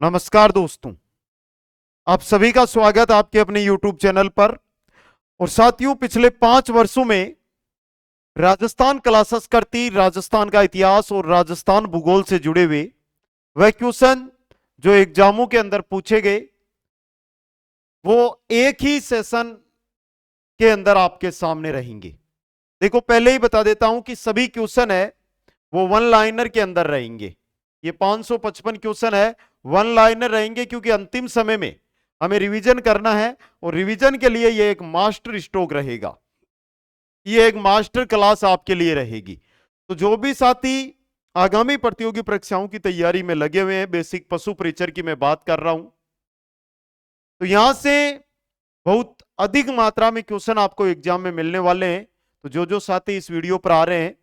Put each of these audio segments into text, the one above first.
नमस्कार दोस्तों, आप सभी का स्वागत आपके अपने YouTube चैनल पर। और साथियों, पिछले 5 वर्षों में राजस्थान कला संस्कृति, राजस्थान का इतिहास और राजस्थान भूगोल से जुड़े हुए वह क्वेश्चन जो एग्जामों के अंदर पूछे गए, वो एक ही सेशन के अंदर आपके सामने रहेंगे। देखो, पहले ही बता देता हूं कि सभी क्वेश्चन है वो वन लाइनर के अंदर रहेंगे। ये 555 क्वेश्चन है, वन लाइनर रहेंगे, क्योंकि अंतिम समय में हमें रिवीजन करना है और रिवीजन के लिए ये एक मास्टर स्ट्रोक रहेगा, ये एक मास्टर क्लास आपके लिए रहेगी। तो जो भी साथी आगामी प्रतियोगी परीक्षाओं की तैयारी में लगे हुए हैं, बेसिक पशु परिचर की मैं बात कर रहा हूं, तो यहां से बहुत अधिक मात्रा में क्वेश्चन आपको एग्जाम में मिलने वाले हैं। तो जो साथी इस वीडियो पर आ रहे हैं,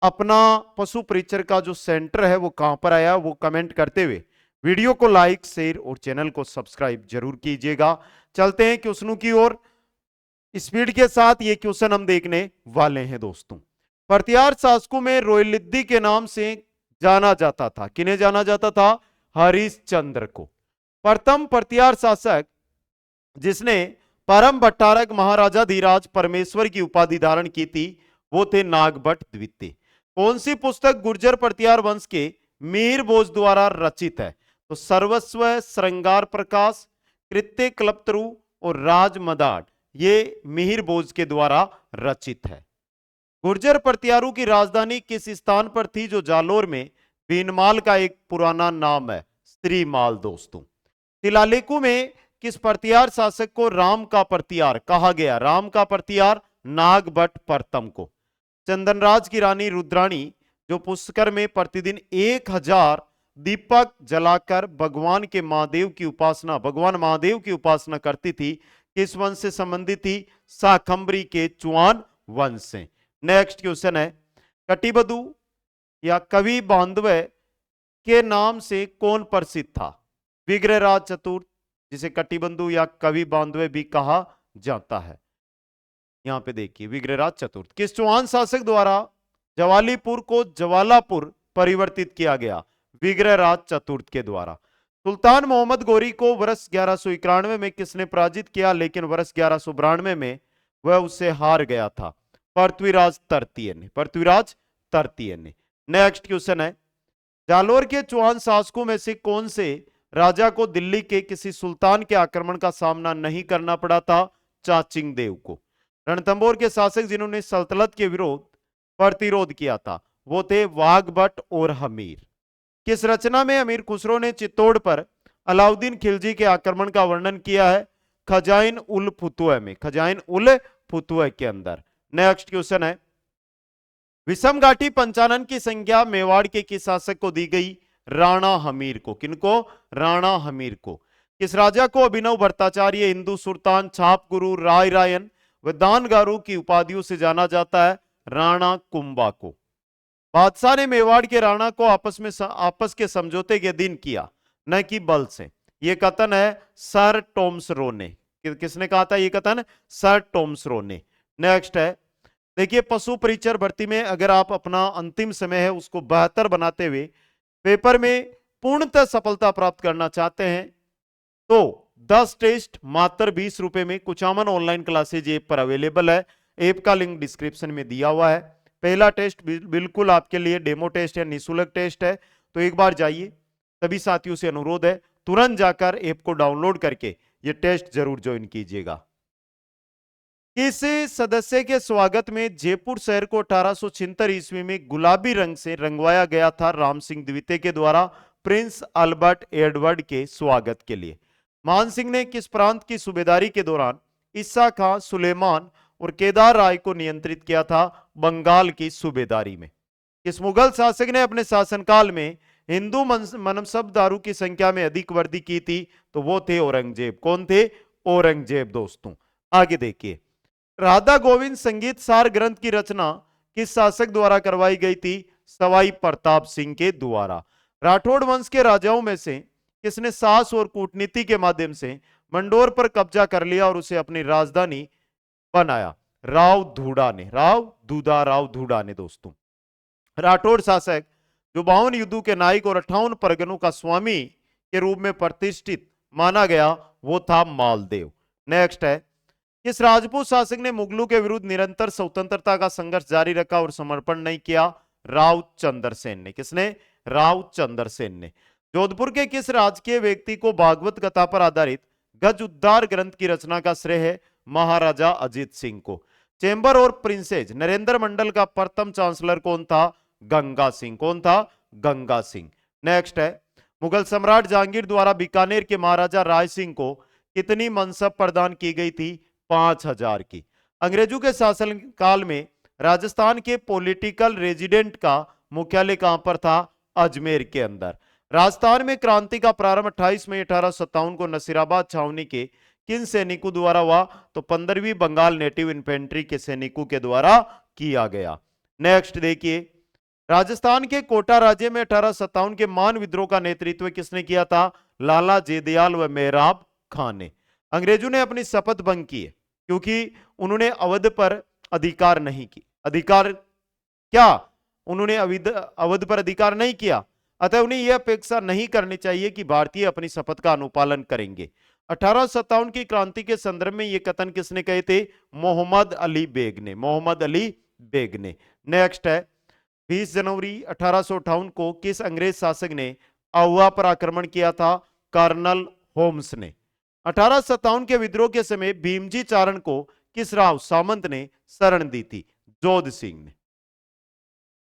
अपना पशु परिचर का जो सेंटर है वो कहां पर आया, वो कमेंट करते हुए वीडियो को लाइक, शेयर और चैनल को सब्सक्राइब जरूर कीजिएगा। चलते हैं क्वेश्चनों की ओर। स्पीड के साथ ये क्वेश्चन हम देखने वाले हैं दोस्तों। प्रतिहार शासकों में रोहिलिद्दी के नाम से जाना जाता था। किन्हें जाना जाता था? हरिश्चंद्र को। प्रथम प्रतिहार शासक जिसने परम भट्टारक महाराजा धीराज परमेश्वर की उपाधि धारण की थी, वो थे नागभट्ट द्वितीय। कौन सी पुस्तक गुर्जर प्रतिहार वंश के मीर भोज द्वारा रचित है? तो सर्वस्व, श्रृंगार प्रकाश, कृत्य कल्पतरु और राज मदार, ये मिहिर भोज के द्वारा रचित है। गुर्जर प्रतिहारों की राजधानी किस स्थान पर थी, जो जालोर में बीनमाल का एक पुराना नाम है? श्रीमाल दोस्तों। शिलालेखों में किस प्रतिहार शासक को राम का प्रतिहार कहा गया? राम का प्रतिहार नागभट्ट प्रथम को। चंदनराज की रानी रुद्राणी जो पुष्कर में प्रतिदिन 1000 दीपक जलाकर भगवान महादेव की उपासना करती थी, किस वंश से संबंधित थी? शाकंभरी के चौहान वंश से। नेक्स्ट क्वेश्चन है, कटिबधु या कवि बांधव के नाम से कौन प्रसिद्ध था? विग्रहराज चतुर्थ, जिसे कटिबंधु या कवि बांधव भी कहा जाता है। यहां पे देखिए, विग्रहराज चतुर्थ। किस चौहान शासक द्वारा जवालीपुर को जवालापुर परिवर्तित किया गया? विग्रहराज चतुर्थ के द्वारा। सुल्तान मोहम्मद गोरी को वर्ष 1191 में किसने पराजित किया, लेकिन वर्ष 1192 में वह उससे हार गया था? पृथ्वीराज तृतीय ने। नेक्स्ट क्वेश्चन है, जालोर के चौहान शासकों में से कौन से राजा को दिल्ली के किसी सुल्तान के आक्रमण का सामना नहीं करना पड़ा था? चाचिंग देव को। रणथंभौर के शासक जिन्होंने सल्तनत के विरोध प्रतिरोध किया था, वो थे वाघभट्ट और हमीर। किस रचना में अमीर खुसरो ने चित्तौड़ पर अलाउद्दीन खिलजी के आक्रमण का वर्णन किया है? खजाइन उल फुतुह में, खजाइन उल फुतुह के अंदर। नेक्स्ट क्वेश्चन है, विषम घाटी पंचानन की संज्ञा मेवाड़ के किस शासक को दी गई? राणा हमीर को। किनको? राणा हमीर को। किस राजा को अभिनव भट्टाचार्य, हिंदू सुल्तान, छाप गुरु, राय रायन व दानगारू की उपाधियों से जाना जाता है? राणा कुंभा को। बादशाह ने मेवाड़ के राणा को आपस के समझौते के अधीन किया, न कि बल से। यह कथन है सर टॉमस रो ने। किसने कहा था यह कथन? सर टॉमस रो ने। नेक्स्ट है, देखिए, पशु परिचर भर्ती में अगर आप अपना अंतिम समय है उसको बेहतर बनाते हुए पेपर में पूर्णतः सफलता प्राप्त करना चाहते हैं, तो 10 टेस्ट मात्र 20 रुपए में कुचामन ऑनलाइन क्लासेज ऐप पर अवेलेबल है। ऐप का लिंक डिस्क्रिप्शन में दिया हुआ है। पहला टेस्ट बिल्कुल आपके लिए डेमो टेस्ट है, निःशुल्क टेस्ट है, तो एक बार जाइए। सभी साथियों से अनुरोध है, तुरंत जाकर ऐप को डाउनलोड करके ये टेस्ट जरूर ज्वाइन कीजिएगा। किस सदस्य के स्वागत में जयपुर शहर को 1876 ईस्वी में गुलाबी रंग से रंगवाया गया था? राम सिंह द्वितीय के द्वारा प्रिंस अल्बर्ट एडवर्ड के स्वागत के लिए। मान सिंह ने किस प्रांत की सूबेदारी के दौरान ईसा खां, सुलेमान और केदार राय को नियंत्रित किया था? बंगाल की सूबेदारी में। किस मुगल शासक ने अपने शासनकाल में हिंदू मनसबदारों की संख्या में अधिक वृद्धि की थी? तो वो थे औरंगजेब। कौन थे? औरंगजेब दोस्तों। आगे देखिए, राधा गोविंद संगीत सार ग्रंथ की रचना किस शासक द्वारा करवाई गई थी? सवाई प्रताप सिंह के द्वारा। राठौड़ वंश के राजाओं में से किसने साहस और कूटनीति के माध्यम से मंडोर पर कब्जा कर लिया और उसे अपनी राजधानी बनाया? राव धूड़ा ने दोस्तों। राठौड़ शासक जो 52 युद्धों के नायक और 58 परगनों का स्वामी के रूप में प्रतिष्ठित माना गया वो था मालदेव। नेक्स्ट है, किस राजपूत शासक ने मुगलों के विरुद्ध निरंतर स्वतंत्रता का संघर्ष जारी रखा और समर्पण नहीं किया? राव चंद्रसेन ने। किसने? राव चंद्रसेन ने। जोधपुर के किस राजकीय व्यक्ति को भागवत कथा पर आधारित गज उद्धार ग्रंथ की रचना का श्रेय है? महाराजा अजीत सिंह को। चेंबर और प्रिंसेज नरेंद्र मंडल का प्रथम चांसलर कौन था? गंगा सिंह। कौन था? गंगा सिंह। नेक्स्ट है, मुगल सम्राट जहांगीर द्वारा बीकानेर के महाराजा राय सिंह को कितनी मनसब प्रदान की गई थी? 5000 की। अंग्रेजों के शासन काल में राजस्थान के पॉलिटिकल रेजिडेंट का मुख्यालय कहां पर था? अजमेर के अंदर। राजस्थान में क्रांति का प्रारंभ 28 मई 1857 को नसीराबाद छावनी के किन सैनिकों द्वारा हुआ? तो 15वीं बंगाल नेटिव इन्फेंट्री के सैनिकों के द्वारा किया गया। नेक्स्ट देखिए, राजस्थान के कोटा राज्य में 1857 के मान विद्रोह का नेतृत्व किसने किया था? लाला जेदयाल व मेहराब खान ने। अंग्रेजों ने अपनी शपथ भंग की है क्योंकि उन्होंने अवध पर अधिकार नहीं की। अधिकार क्या? उन्होंने अवध पर अधिकार नहीं किया, अतः उन्हें यह अपेक्षा नहीं करनी चाहिए कि भारतीय अपनी शपथ का अनुपालन करेंगे। 1857 की क्रांति के संदर्भ में यह कथन किसने कहे थे? मोहम्मद अली बेग ने। मोहम्मद अली बेग ने। नेक्स्ट है, 20 जनवरी 1858 को किस अंग्रेज शासक ने आहुआ पर आक्रमण किया था? कर्नल होम्स ने। 1857 के विद्रोह के समय भीमजी चारण को किस राव सामंत ने शरण दी थी? जोध सिंह ने।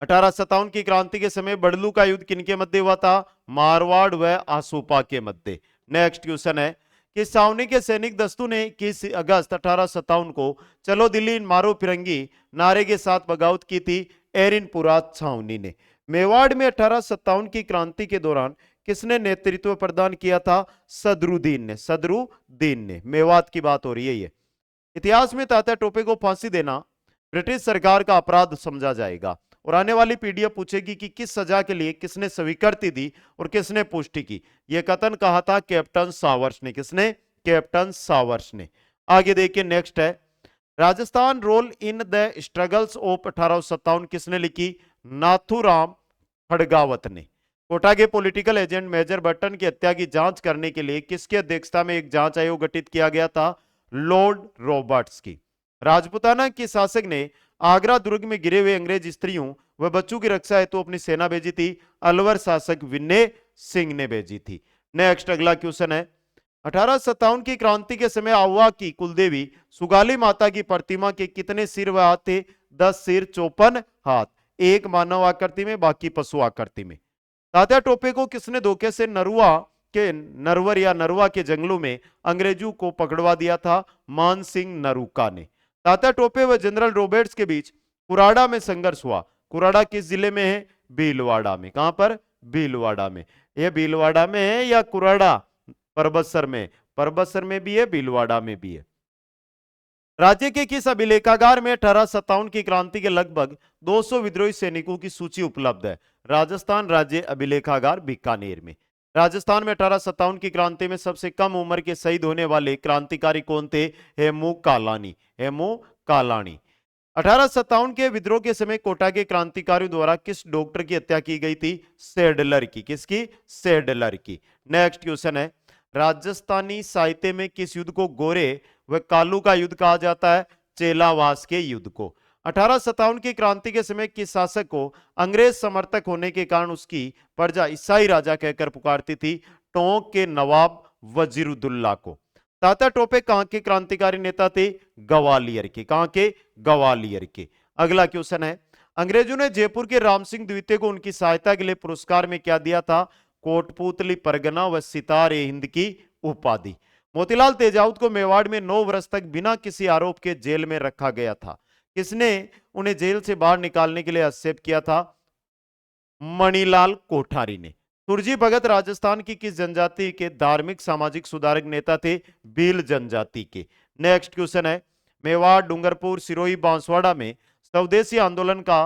1857 की क्रांति के समय बड़लू का युद्ध किनके मध्य हुआ था? मारवाड़ व आसूपा के मध्य। नेक्स्ट क्वेश्चन है, कि छावनी के सैनिक दस्तों ने किस अगस्त 1857 को चलो दिल्ली मारो फिरंगी नारे के साथ बगावत की थी? एरिनपुरा छावनी ने। मेवाड़ में 1857 की क्रांति के दौरान किसने नेतृत्व प्रदान किया था? सदरुद्दीन ने। सदरुद्दीन ने। मेवात की बात हो रही है ये। इतिहास में तात्या टोपे को फांसी देना ब्रिटिश सरकार का अपराध समझा जाएगा और आने वाली पीडीएफ पूछेगी कि किस सजा के लिए किसने स्वीकृति दी और किसने पुष्टि की। यह कथन कहा था कैप्टन सावर्स ने। किसने? कैप्टन सावर्स ने। आगे देखिए, नेक्स्ट है, Rajasthan role in the struggles of 1857 किसने लिखी? नाथूराम खड़गावत ने। कोटा के पॉलिटिकल एजेंट मेजर बटन की हत्या की जांच करने के लिए किसकी अध्यक्षता में एक जांच आयोग गठित किया गया था? लॉर्ड रॉबर्ट्स की। राजपुताना के शासक ने आगरा दुर्ग में गिरे हुए अंग्रेज स्त्रियों व बच्चों की रक्षा हेतु अपनी सेना भेजी थी? अलवर शासक विनय सिंह ने भेजी थी। नेक्स्ट अगला क्वेश्चन है, 1857 की क्रांति के समय आहुआ की कुलदेवी सुगाली माता की प्रतिमा के कितने सिर व हाथ थे? 10 सिर 54 हाथ। एक मानव आकृति में, बाकी पशु आकृति में। तात्या टोपे को किसने धोखे से नरवर या नरवा के जंगलों में अंग्रेजों को पकड़वा दिया था? मान सिंह नरूका ने। तात्या टोपे व जनरल रॉबर्ट्स के बीच कुराड़ा में संघर्ष हुआ। कुराड़ा किस जिले में है? भीलवाड़ा में। कहां पर? भीलवाड़ा में। यह भीलवाड़ा में है या कुराड़ा? परबतसर में। परबतसर में भी है, भीलवाड़ा में भी है। राज्य के किस अभिलेखागार में 1857 की क्रांति के लगभग 200 विद्रोही सैनिकों की सूची उपलब्ध है? राजस्थान राज्य अभिलेखागार बीकानेर में। राजस्थान में 1857 की क्रांति में सबसे कम उम्र के शहीद होने वाले क्रांतिकारी कौन थे? हेमू कालानी। हेमू कालानी। 1857 के विद्रोह के समय कोटा के क्रांतिकारियों द्वारा किस डॉक्टर की हत्या की गई थी? सेडलर की। किसकी? सेडलर की। नेक्स्ट क्वेश्चन है, राजस्थानी साहित्य में किस युद्ध को गोरे व कालू का युद्ध कहा जाता है? चेलावास के युद्ध को। 1857 की क्रांति के समय किस शासक को अंग्रेज समर्थक होने के कारण उसकी प्रजा ईसाई राजा कहकर पुकारती थी? टोंक के नवाब वजीरुद्दौला को। तात्या टोपे कहां के क्रांतिकारी नेता थे? ग्वालियर के। कहां के? ग्वालियर के। अगला क्वेश्चन है, अंग्रेजों ने जयपुर के राम सिंह द्वितीय को उनकी सहायता के लिए पुरस्कार में क्या दिया था? कोटपुतली परगना व सितारे हिंद की उपाधि। मोतीलाल तेजाउत को मेवाड़ में 9 वर्ष तक बिना किसी आरोप के जेल में रखा गया था। किसने उन्हें जेल से बाहर निकालने के लिए हस्तक्षेप किया था? मणिलाल कोठारी ने। सुरजी भगत राजस्थान की किस जनजाति के धार्मिक सामाजिक सुधारक नेता थे? भील जनजाति के। नेक्स्ट क्वेश्चन है, मेवाड़, डूंगरपुर, सिरोही, बांसवाड़ा में स्वदेशी आंदोलन का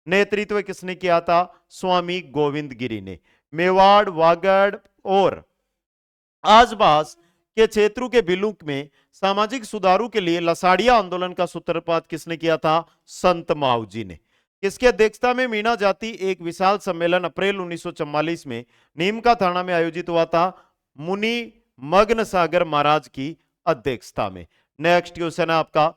नेतृत्व किसने किया था? स्वामी गोविंद गिरी ने। मेवाड़, वागड़ और आसपास के क्षेत्रों के बिलुक में सामाजिक सुधारों के लिए लसाड़िया आंदोलन का सूत्रपात किसने किया था? संत माऊजी ने। किसकी अध्यक्षता में मीणा जाति एक विशाल सम्मेलन अप्रैल 1944 में नीम का थाना में आयोजित हुआ था? मुनि मग्न सागर महाराज की अध्यक्षता में। नेक्स्ट क्वेश्चन है आपका,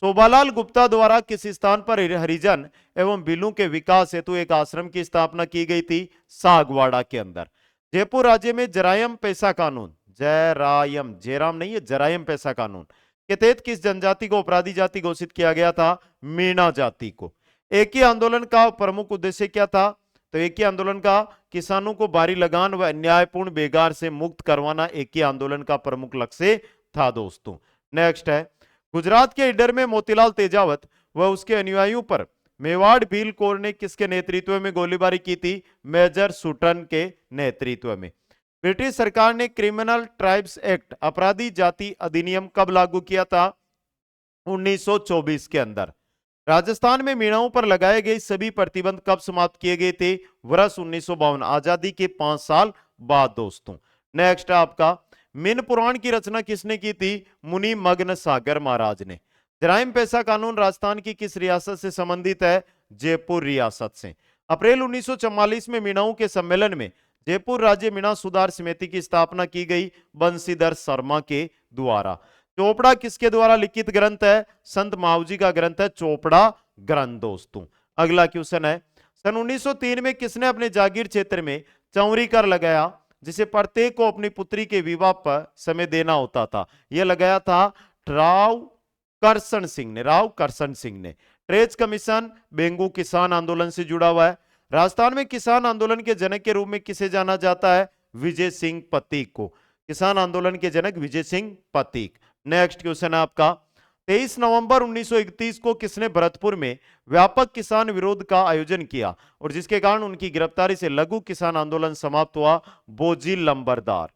शोभालाल गुप्ता द्वारा किस स्थान पर हरिजन एवं बिलू के विकास हेतु एक आश्रम की स्थापना की गई थी? सागवाड़ा के अंदर। जयपुर राज्य में जरायम पैसा कानून, जरायम, जयराम नहीं है, जरायम पैसा कानून के तहत किस जनजाति को अपराधी जाति घोषित किया गया था? मीणा जाति को। एक ही आंदोलन का प्रमुख उद्देश्य क्या था? तो एक ही आंदोलन का किसानों को भारी लगान व अन्यायपूर्ण बेगार से मुक्त करवाना एक ही आंदोलन का प्रमुख लक्ष्य था दोस्तों। नेक्स्ट है, गुजरात के ईडर में मोतीलाल तेजावत व उसके अनुयायियों पर मेवाड़ भील कौर ने किसके नेतृत्व में गोलीबारी की थी? मेजर सुटन के नेतृत्व में। ब्रिटिश सरकार ने क्रिमिनल ट्राइब्स एक्ट अपराधी जाति अधिनियम कब लागू किया था? 1924 के अंदर। राजस्थान में मीणाओं पर लगाए गए सभी प्रतिबंध कब समाप्त किए गए थे? वर्ष 1952, आजादी के 5 साल बाद दोस्तों। नेक्स्ट आपका, मीन पुराण की रचना किसने की थी? मुनि मग्न सागर महाराज ने। जराइम पैसा कानून राजस्थान की किस रियासत से संबंधित है? जयपुर रियासत से। अप्रैल 1944 में मीणाओं के सम्मेलन में जयपुर राज्य मीणा सुधार समिति की स्थापना की गई बंशीधर शर्मा के द्वारा। चोपड़ा किसके द्वारा लिखित ग्रंथ है? संत मावजी का ग्रंथ है चोपड़ा ग्रंथ दोस्तों। अगला क्वेश्चन है, सन 1903 में किसने अपने जागीर क्षेत्र में चौरी कर लगाया जिसे प्रत्येक को अपनी पुत्री के विवाह पर समय देना होता था? यह लगाया था राव करसन सिंह ने, राव करसन सिंह ने। ट्रेज कमीशन बेंगू किसान आंदोलन से जुड़ा हुआ है। राजस्थान में किसान आंदोलन के जनक के रूप में किसे जाना जाता है? विजय सिंह पतीक को। किसान आंदोलन के जनक विजय सिंह पतीक। नेक्स्ट क्वेश्चन है आपका, 23 नवंबर 1931 को किसने भरतपुर में व्यापक किसान विरोध का आयोजन किया और जिसके कारण उनकी गिरफ्तारी से लघु किसान आंदोलन समाप्त हुआ? बोजी लंबरदार।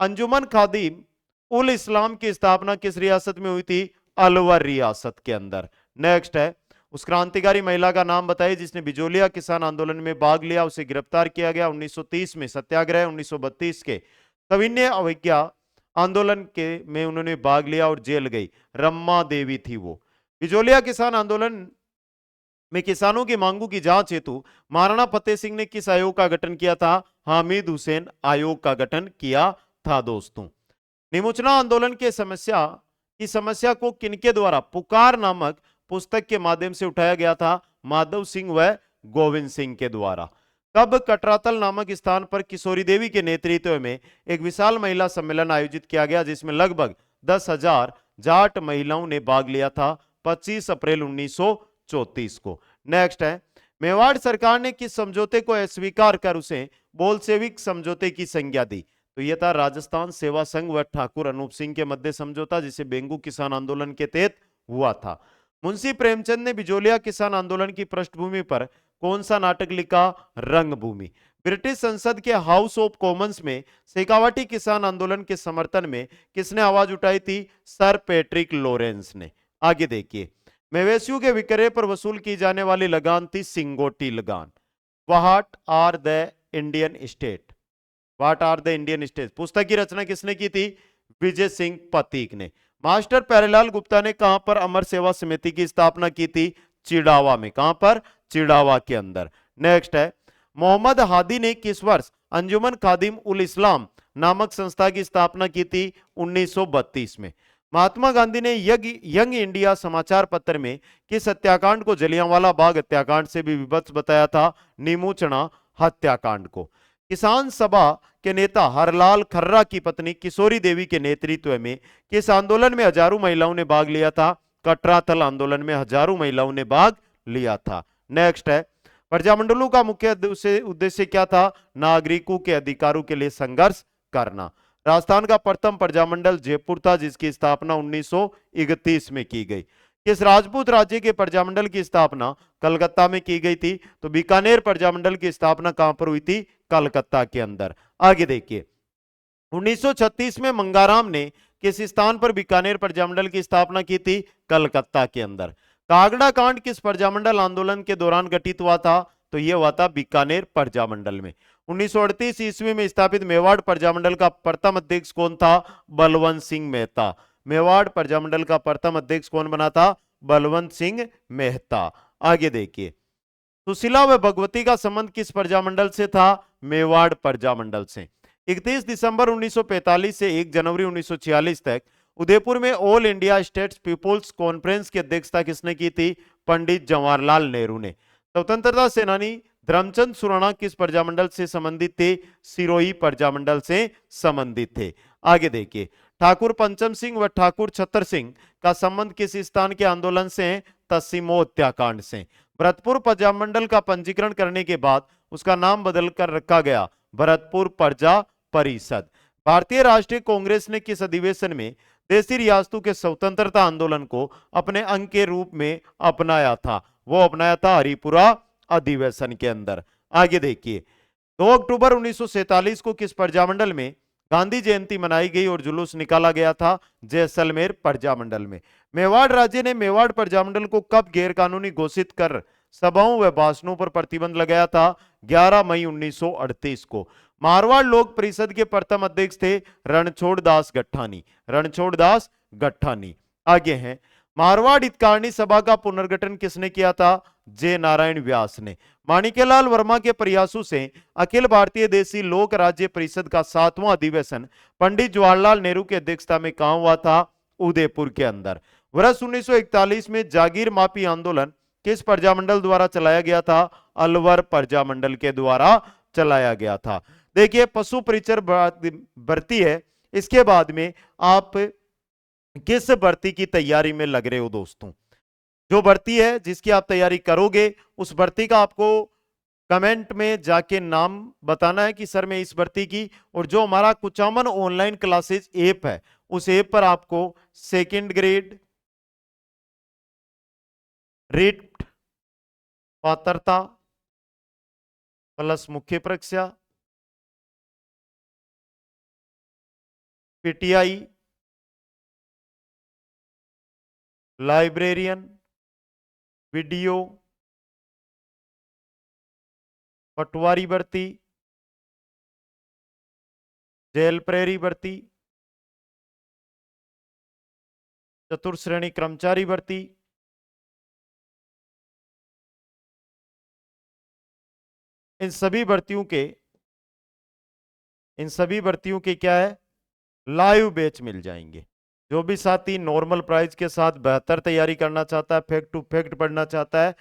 अंजुमन खादिम उल इस्लाम की स्थापना किस रियासत में हुई थी? अलवर रियासत के अंदर। नेक्स्ट है, उस क्रांतिकारी महिला का नाम बताइए जिसने बिजोलिया किसान आंदोलन में भाग लिया, उसे गिरफ्तार किया गया 1930 में। सत्याग्रह 1932 के सविनय अवज्ञा आंदोलन के में उन्होंने भाग लिया और जेल गई। रम्मा देवी थी वो। बिजोलिया किसान आंदोलन में किसानों की मांगों की जांच हेतु महाराणा फतेह सिंह ने किस आयोग का गठन किया था? हामिद हुसैन आयोग का गठन किया था दोस्तों। निमुचना आंदोलन के समस्या को किनके द्वारा पुकार नामक पुस्तक के माध्यम से उठाया गया था? माधव सिंह व गोविंद सिंह के द्वारा। कब कटरातल नामक स्थान पर किशोरी देवी के नेतृत्व में एक विशाल महिला सम्मेलन आयोजित किया गया जिसमें लगभग 10,000 जाट महिलाओं ने भाग लिया था? 25 अप्रैल 1934 को। नेक्स्ट है, मेवाड़ सरकार ने किस समझौते को अस्वीकार कर उसे बोल्शेविक समझौते की संज्ञा दी? तो यह था राजस्थान सेवा संघ व ठाकुर अनूप सिंह के मध्य समझौता जिसे बेंगू किसान आंदोलन के तहत हुआ था। मुंशी प्रेमचंद ने बिजोलिया किसान आंदोलन की पृष्ठभूमि पर कौन सा नाटक लिखा? रंगभूमि। ब्रिटिश संसद के हाउस ऑफ कॉमन्स में शेखावाटी किसान आंदोलन के समर्थन में किसने आवाज उठाई थी? सर पैट्रिक लॉरेंस ने। आगे देखिए, मवेशियों के विक्रय पर वसूल की जाने वाली लगान थी सिंगोटी लगान। What are the Indian state, what are the Indian state पुस्तक की रचना किसने की थी? विजय सिंह पतीक ने। मास्टर प्यारेलाल गुप्ता ने कहां पर अमर सेवा समिति की स्थापना की थी? चिड़ावा में। कहां पर? चिड़ावा के अंदर। नेक्स्ट है, मोहम्मद हादी ने किस वर्ष अंजुमन खादिम उल इस्लाम नामक संस्था की स्थापना की थी? 1932 में। महात्मा गांधी ने यंग इंडिया समाचार पत्र में किस हत्याकांड को जलियांवाला बाग हत्याकांड से भी विभत्स बताया था? निमोचना हत्याकांड को। किसान सभा के नेता हरलाल खर्रा की पत्नी किशोरी देवी के नेतृत्व में किस आंदोलन में हजारों महिलाओं ने भाग लिया था? कटरातल आंदोलन में हजारों महिलाओं ने भाग लिया था। नेक्स्ट है, प्रजामंडलों का मुख्य उद्देश्य क्या था? नागरिकों के अधिकारों के लिए संघर्ष करना। राजस्थान का प्रथम प्रजामंडल जयपुर था जिसकी स्थापना 1931 में की गई। किस राजपूत राज्य के प्रजामंडल की स्थापना कलकत्ता में की गई थी? तो बीकानेर प्रजामंडल की स्थापना कहां पर हुई थी? कलकत्ता के अंदर। आगे देखिए, 1936 में मंगाराम ने किस स्थान पर बीकानेर प्रजामंडल की स्थापना की थी? कलकत्ता के अंदर। कागड़ा कांड किस प्रजामंडल आंदोलन के दौरान घटित हुआ था? तो यह हुआ था बीकानेर प्रजामंडल में। 1938 ईस्वी में स्थापित मेवाड़ प्रजामंडल का प्रथम अध्यक्ष कौन था? बलवंत सिंह मेहता। मेवाड़ प्रजामंडल का प्रथम अध्यक्ष कौन बना था? बलवंत सिंह मेहता। आगे देखिए, सुशीला व भगवती का संबंध किस प्रजामंडल से था? मेवाड़ प्रजामंडल से। 31 दिसंबर 1945 से 1 जनवरी 1946 तक उदयपुर में all India states peoples conference की अध्यक्षता किसने की थी? पंडित जवाहरलाल नेहरू ने। स्वतंत्रता सेनानी धर्मचंद सुराणा किस प्रजामंडल से संबंधित थे? सिरोही प्रजामंडल से संबंधित थे। आगे देखिए, ठाकुर पंचम सिंह व ठाकुर छतर सिंह का संबंध किस स्थान के आंदोलन से है? तस्सीमो हत्याकांड से। भरतपुर प्रजामंडल का पंजीकरण करने के बाद उसका नाम बदलकर रखा गया भरतपुर प्रजा परिषद। भारतीय राष्ट्रीय कांग्रेस ने किस अधिवेशन में देशी रियासतों के स्वतंत्रता आंदोलन को अपने अंग के रूप में अपनाया था? वो अपनाया था हरिपुरा अधिवेशन के अंदर। आगे देखिए, 2 अक्टूबर 1947 को किस प्रजामंडल में गांधी जयंती मनाई गई और जुलूस निकाला गया था? जैसलमेर प्रजामंडल में। मेवाड़ राज्य ने मेवाड़ प्रजामंडल को कब गैरकानूनी घोषित कर सभाओं व भाषणों पर प्रतिबंध लगाया था? 11 मई 1938 को। मारवाड़ लोक परिषद के प्रथम अध्यक्ष थे रणछोड़ दास गट्ठानी। रणछोड़ दास गट्ठानी। आगे हैं, मारवाड़ हितकारिणी सभा का पुनर्गठन किसने किया था? जे नारायण व्यास ने। माणिक्यलाल वर्मा के प्रयासों से अखिल भारतीय देशी लोक राज्य परिषद का 7वां अधिवेशन पंडित जवाहरलाल नेहरू की अध्यक्षता में कहां हुआ था? उदयपुर के अंदर। वर्ष 1941 में जागीर माफी आंदोलन किस प्रजामंडल द्वारा चलाया गया था? अलवर प्रजामंडल के द्वारा चलाया गया था। देखिए, पशु परिचर भर्ती है, इसके बाद में आप किस भर्ती की तैयारी में लग रहे हो दोस्तों? जो भर्ती है जिसकी आप तैयारी करोगे उस भर्ती का आपको कमेंट में जाके नाम बताना है कि सर मैं इस भर्ती की, और जो हमारा कुचामन ऑनलाइन क्लासेस ऐप है उस ऐप पर आपको सेकंड ग्रेड रिट पात्रता प्लस मुख्य परीक्षा पीटीआई लाइब्रेरियन वीडियो पटवारी भर्ती जेल प्रेरी भर्ती चतुर्थ श्रेणी कर्मचारी भर्ती इन सभी भर्तियों के क्या है? लाइव बैच मिल जाएंगे। जो भी साथी नॉर्मल प्राइस के साथ बेहतर तैयारी करना चाहता है, फैक्ट टू फैक्ट पढ़ना चाहता है,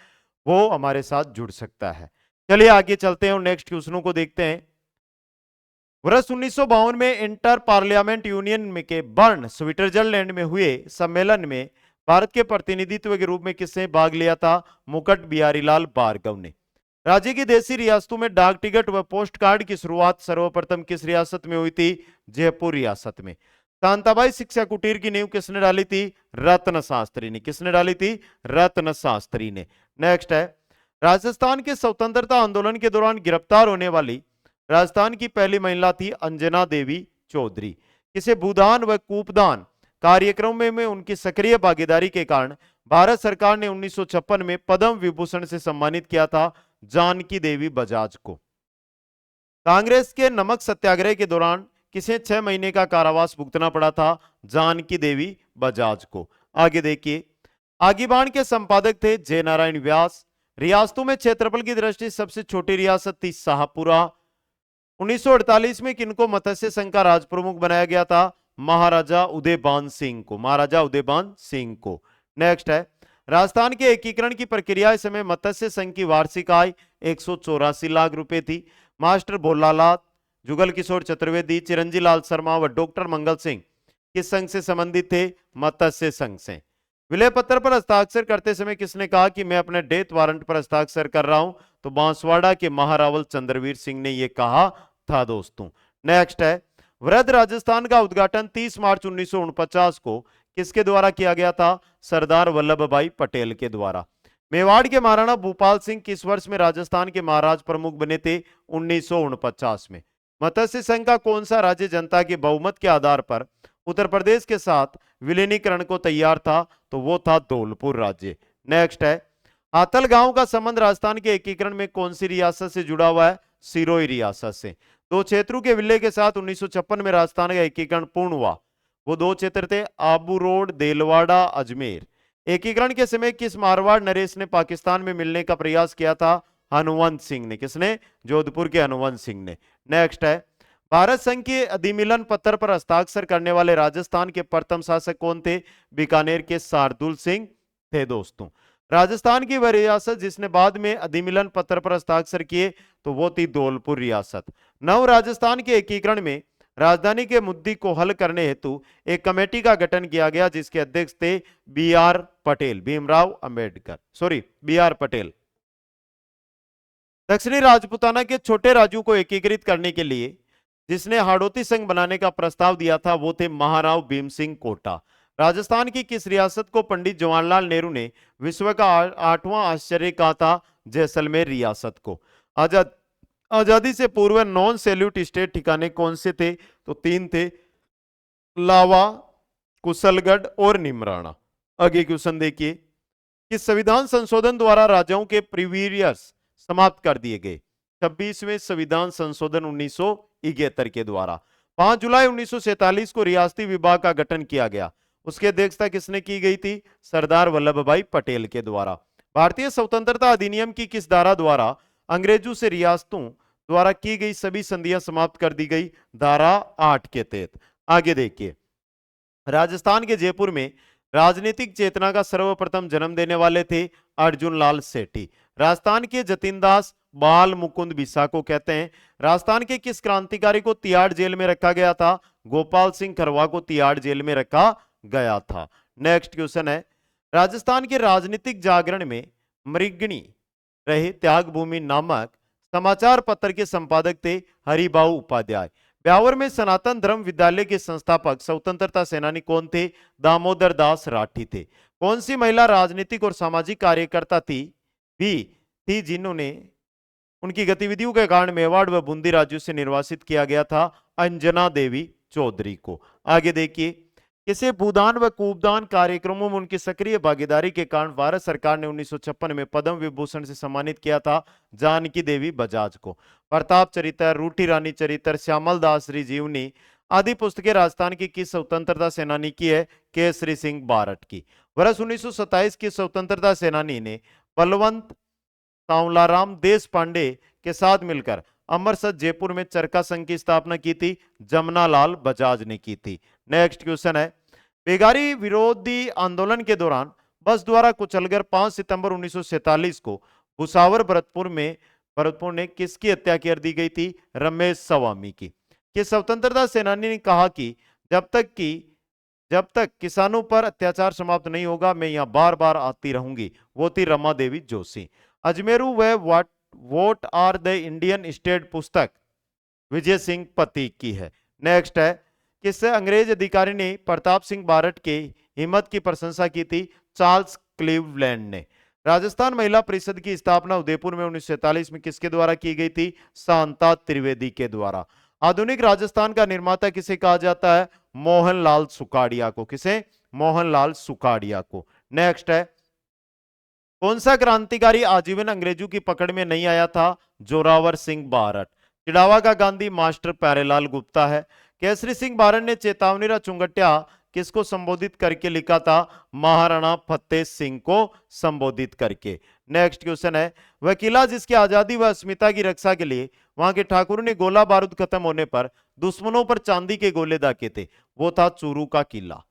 वो हमारे साथ जुड़ सकता है। चलिए आगे चलते हैं और नेक्स्ट क्वेश्चनों को देखते हैं। वर्ष 1952 में इंटर पार्लियामेंट यूनियन में के बर्न स्विट्जरलैंड में हुए सम्मेलन में भारत के प्रतिनिधित्व के रूप में किसने भाग लिया था? मुकुट बिहारी लाल भार्गव ने। राज्य की देशी रियासतों में डाक टिकट व पोस्ट कार्ड की शुरुआत सर्वप्रथम किस रियासत में हुई थी? जयपुर रियासत में। शांताबाई शिक्षा कुटीर की नींव किसने डाली थी? रत्न शास्त्री ने। किसने डाली थी? रत्न शास्त्री ने। नेक्स्ट है, राजस्थान के स्वतंत्रता आंदोलन के दौरान गिरफ्तार होने वाली राजस्थान की पहली महिला थी अंजना देवी चौधरी। किसे भूदान व कूपदान कार्यक्रमों में उनकी सक्रिय भागीदारी के कारण भारत सरकार ने 1956 में पद्म विभूषण से सम्मानित किया था जानकी देवी बजाज को। कांग्रेस के नमक सत्याग्रह के दौरान किसे 6 महीने का कारावास भुगतना पड़ा था? जानकी देवी बजाज को। आगे देखिए, आगीबाण के संपादक थे जे नारायण व्यास। रियासतों में क्षेत्रफल की दृष्टि सबसे छोटी रियासत थी शाहपुरा। 1948 में किनको मत्स्य संघ का राजप्रमुख बनाया गया था? महाराजा उदयबान सिंह को। महाराजा उदयबान सिंह को। नेक्स्ट है, राजस्थान के एकीकरण की प्रक्रिया इस समय मत्स्य संघ की वार्षिक आय 184 लाख रुपए थी। मास्टर भोलालाल, जुगल किशोर चतुर्वेदी, चिरंजी लाल शर्मा व डॉक्टर मंगल सिंह किस संघ से संबंधित थे? मत्स्य संघ से। विलय पत्र पर हस्ताक्षर करते समय किसने कहा कि मैं अपने डेथ वारंट पर हस्ताक्षर कर रहा हूं? तो बांसवाड़ा के महारावल चंद्रवीर सिंह ने यह कहा था दोस्तों। नेक्स्ट है, वृहद राजस्थान का उद्घाटन 30 मार्च 1949 को किसके द्वारा किया गया था? सरदार वल्लभ भाई पटेल के द्वारा। मेवाड़ के महाराणा भूपाल सिंह किस वर्ष में राजस्थान के महाराज प्रमुख बने थे? 1949 में। मत्स्य संघ का कौन सा राज्य जनता के बहुमत के आधार पर उत्तर प्रदेश के साथ विलीनीकरण को तैयार था? तो वो था धौलपुर राज्य। नेक्स्ट है, आतल गांव का संबंध राजस्थान के एकीकरण में कौन सी रियासत से जुड़ा हुआ है? सिरोही रियासत से। दो क्षेत्रों के विलय के साथ 1956 में राजस्थान का एकीकरण पूर्ण हुआ। वो दो क्षेत्र थे आबू रोड, देलवाड़ा, अजमेर। एकीकरण के समय किस मारवाड़ नरेश ने पाकिस्तान में मिलने का प्रयास किया था? हनुवंत सिंह ने। किसने? जोधपुर के हनुवंत सिंह ने। नेक्स्ट है, भारत संघ के अधिमिलन पत्र पर हस्ताक्षर करने वाले राजस्थान के प्रथम शासक कौन थे? बीकानेर के शार्दुल सिंह थे दोस्तों। राजस्थान की वह रियासत जिसने बाद में अधिमिलन पत्र पर हस्ताक्षर किए तो वो थी धौलपुर रियासत। नव राजस्थान के एकीकरण में राजधानी के मुद्दे को हल करने हेतु एक कमेटी का गठन किया गया जिसके अध्यक्ष थे B R. Patel, Bhimrao Ambedkar, sorry B R. Patel. दक्षिणी राजपूताना के छोटे राज्यों को एकीकृत करने के लिए जिसने हाड़ौती संघ बनाने का प्रस्ताव दिया था वो थे महाराव भीम सिंह कोटा। राजस्थान की किस रियासत को पंडित जवाहरलाल नेहरू ने विश्व का 8वां आश्चर्य कहा था? जैसलमेर रियासत को। आजादी से पूर्व नॉन सैल्यूट स्टेट ठिकाने कौन से थे? तो 3 थे, लावा, कुशलगढ़ और निमराना। आगे क्वेश्चन देखिए, कि संविधान संशोधन द्वारा राजाओं के प्रिविलियज समाप्त कर दिए गए? 26वें संविधान संशोधन 1971 के द्वारा। 5 जुलाई 1947 को रियासती विभाग का गठन किया गया। उसकी अध्यक्षता किसने की गई थी? सरदार वल्लभ भाई पटेल के द्वारा। भारतीय स्वतंत्रता अधिनियम की किस धारा द्वारा अंग्रेजों से रियासतों द्वारा की गई सभी संधियां समाप्त कर दी गई? धारा 8 के तहत। आगे देखिए, राजस्थान के जयपुर में राजनीतिक चेतना का सर्वप्रथम जन्म देने वाले थे अर्जुन लाल सेठी। राजस्थान के जतिन दास बाल मुकुंद बिसा को कहते हैं। राजस्थान के किस क्रांतिकारी को तिहाड़ जेल में रखा गया था? गोपाल सिंह खरवा को तिहाड़ जेल में रखा गया था। नेक्स्ट क्वेश्चन है, राजस्थान के राजनीतिक जागरण में मृगणी रहे त्याग भूमि नामक समाचार पत्र के संपादक थे हरिभाऊ उपाध्याय। ब्यावर में सनातन धर्म विद्यालय के संस्थापक स्वतंत्रता सेनानी कौन थे? दामोदर दास राठी थे। कौन सी महिला राजनीतिक और सामाजिक कार्यकर्ता थी जिन्होंने उनकी गतिविधियों के कारण मेवाड़ व बूंदी राज्यों से निर्वासित किया गया था? अंजना देवी चौधरी को। आगे देखिए, किसे भूदान व कूपदान कार्यक्रमों में उनकी सक्रिय भागीदारी के कारण भारत सरकार ने 1956 में पद्म विभूषण से सम्मानित किया था? जानकी देवी बजाज को। प्रताप चरित्र, रूठी रानी चरित्र, श्यामल दास जीवनी आदि पुस्तकें राजस्थान की किस स्वतंत्रता सेनानी की है? केसरी सिंह बारट की। वर्ष 1927 की स्वतंत्रता सेनानी ने बलवंत सांवलाराम देश पांडे के साथ मिलकर अमरसर जयपुर में चरखा संघ की स्थापना की थी? जमनालाल बजाज ने की थी। नेक्स्ट क्वेश्चन है, बेगारी विरोधी आंदोलन के दौरान बस द्वारा कुचलकर 5 सितंबर 1947 को भुसावर भरतपुर ने किसकी हत्या कर दी गई थी? रमेश स्वामी की। कि स्वतंत्रता सेनानी ने कहा कि जब तक किसानों पर अत्याचार समाप्त नहीं होगा मैं यहां बार बार आती रहूंगी? वो थी रमा देवी जोशी। अजमेरू व what are the Indian state पुस्तक विजय सिंह पतीक की है। नेक्स्ट है, किस अंग्रेज अधिकारी ने प्रताप सिंह बारट के हिम्मत की प्रशंसा की थी? चार्ल्स क्लीवलैंड ने। राजस्थान महिला परिषद की स्थापना उदयपुर में 1947 में किसके द्वारा की गई थी? शांता त्रिवेदी के द्वारा। आधुनिक राजस्थान का निर्माता किसे कहा जाता है? मोहनलाल सुखाड़िया को। किसे? मोहनलाल सुखाड़िया को। नेक्स्ट है, कौन सा क्रांतिकारी आजीवन अंग्रेजों की पकड़ में नहीं आया था? जोरावर सिंह बारट। चिड़ावा का गांधी मास्टर प्यारेलाल गुप्ता है। केसरी सिंह बारट ने चेतावनी चुंगटिया किसको संबोधित करके लिखा था? महाराणा फतेह सिंह को संबोधित करके। नेक्स्ट क्वेश्चन है, वह किला जिसकी आजादी व अस्मिता की रक्षा के लिए वहां के ठाकुरों ने गोला बारूद खत्म होने पर दुश्मनों पर चांदी के गोले दागे थे, वो था चूरू का किला।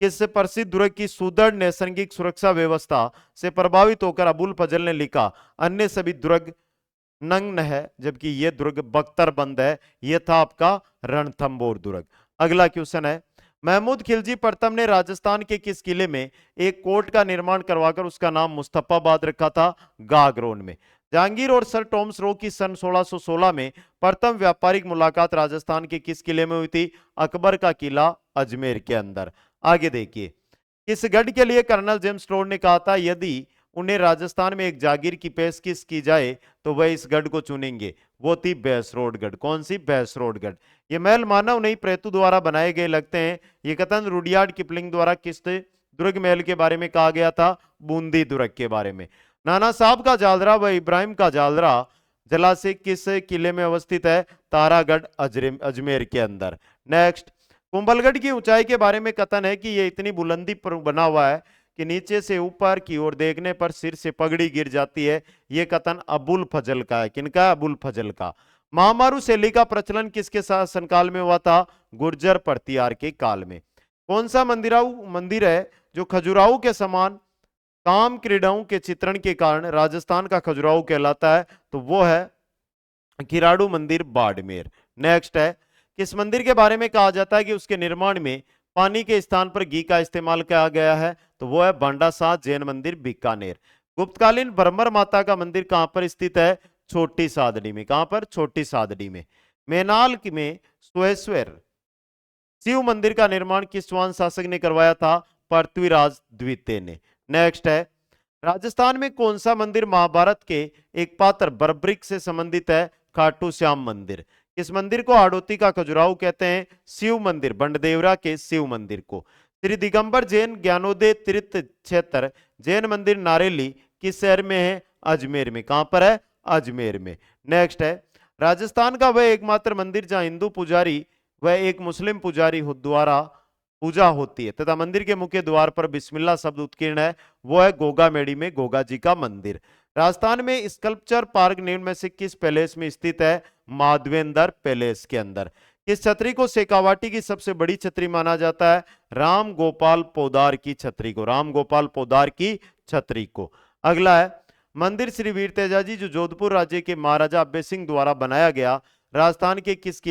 किस प्रसिद्ध दुर्ग की सुदृढ़ नैसर्गिक सुरक्षा व्यवस्था से प्रभावित होकर अबुल फजल ने लिखा? अन्य सभी दुर्ग नग्न है जबकि यह दुर्ग बख्तरबंद है। यह था आपका रणथंबोर दुर्ग। अगला क्वेश्चन है, महमूद खिलजी प्रथम ने राजस्थान के किस किले में एक कोर्ट का निर्माण करवाकर उसका नाम मुस्तफाबाद रखा था? गागरोन में। जहांगीर और सर टॉमस रो की सन 1616 में प्रथम व्यापारिक मुलाकात राजस्थान के किस किले में हुई थी? अकबर का किला अजमेर के अंदर। आगे देखिए, किस गढ़ के लिए कर्नल जेम्स टोड ने कहा था यदि उन्हें राजस्थान में एक जागीर की पेशकश की जाए तो वह इस गढ़ को चुनेंगे? वो थी भैंसरोडगढ़। कौन सी? भैंसरोडगढ़। ये महल मानव नहीं प्रेतु द्वारा बनाए गए लगते हैं। ये कथन रुडयार्ड किपलिंग द्वारा किस दुर्ग महल के बारे में कहा गया था? बूंदी दुर्ग के बारे में। नाना साहब का जालरा व इब्राहिम का जालरा जलाशय किस किले में अवस्थित है? तारागढ़ अजमेर के अंदर। नेक्स्ट, कुंभलगढ़ की ऊंचाई के बारे में कथन है कि यह इतनी बुलंदी पर बना हुआ है कि नीचे से ऊपर की ओर देखने पर सिर से पगड़ी गिर जाती है। यह कथन अबुल फजल का है। किनका? अबुल फजल का। महामारू शैली का प्रचलन किसके शासनकाल में हुआ था? गुर्जर परतियार के काल में। कौन सा मंदिर है जो खजुराहो के समान काम क्रीड़ाओं के चित्रण के कारण राजस्थान का खजुराहो कहलाता है? तो वो है किराड़ू मंदिर, बाड़मेर। नेक्स्ट है, किस मंदिर के बारे में कहा जाता है कि उसके निर्माण में पानी के स्थान पर घी का इस्तेमाल किया गया है? तो वो है बांडा साध जैन मंदिर, बीकानेर। गुप्तकालीन भ्रमर माता का मंदिर कहां पर स्थित है? छोटी सादड़ी में। कहां पर? छोटी सादड़ी में। मैनाल में सुहेश्वर शिव मंदिर का निर्माण किस चौहान शासक ने करवाया था? पृथ्वीराज द्वितीय ने। नेक्स्ट है, राजस्थान में कौन सा मंदिर महाभारत के एक पात्र बर्बरिक से संबंधित है? खाटू श्याम मंदिर। इस मंदिर को हाड़ौती का खजुराहो कहते हैं। शिव मंदिर बंडदेवरा के शिव मंदिर को। श्री दिगंबर जैन ज्ञानोदय तीर्थ क्षेत्र जैन मंदिर नारेली किस शहर में है? अजमेर में। कहां पर है? अजमेर में। नेक्स्ट है, राजस्थान का वह एकमात्र मंदिर जहां हिंदू पुजारी व एक मुस्लिम पुजारी द्वारा पूजा होती है तथा मंदिर के मुख्य द्वार पर बिस्मिल्लाह शब्द उत्कीर्ण है, वो है गोगामेड़ी में गोगा जी का मंदिर। राजस्थान में स्कल्पचर पार्क निम्न में से किस पैलेस में स्थित है? माधवेंद्र पैलेस के अंदर। किस छतरी को शेखावाटी की सबसे बड़ी छतरी माना जाता है? राम गोपाल पोदार की छतरी को। राम गोपाल पोदार की छतरी को। अगला है, मंदिर श्री वीर तेजाजी जो जोधपुर राज्य के महाराजा अभय सिंह द्वारा बनाया गया राजस्थान के किस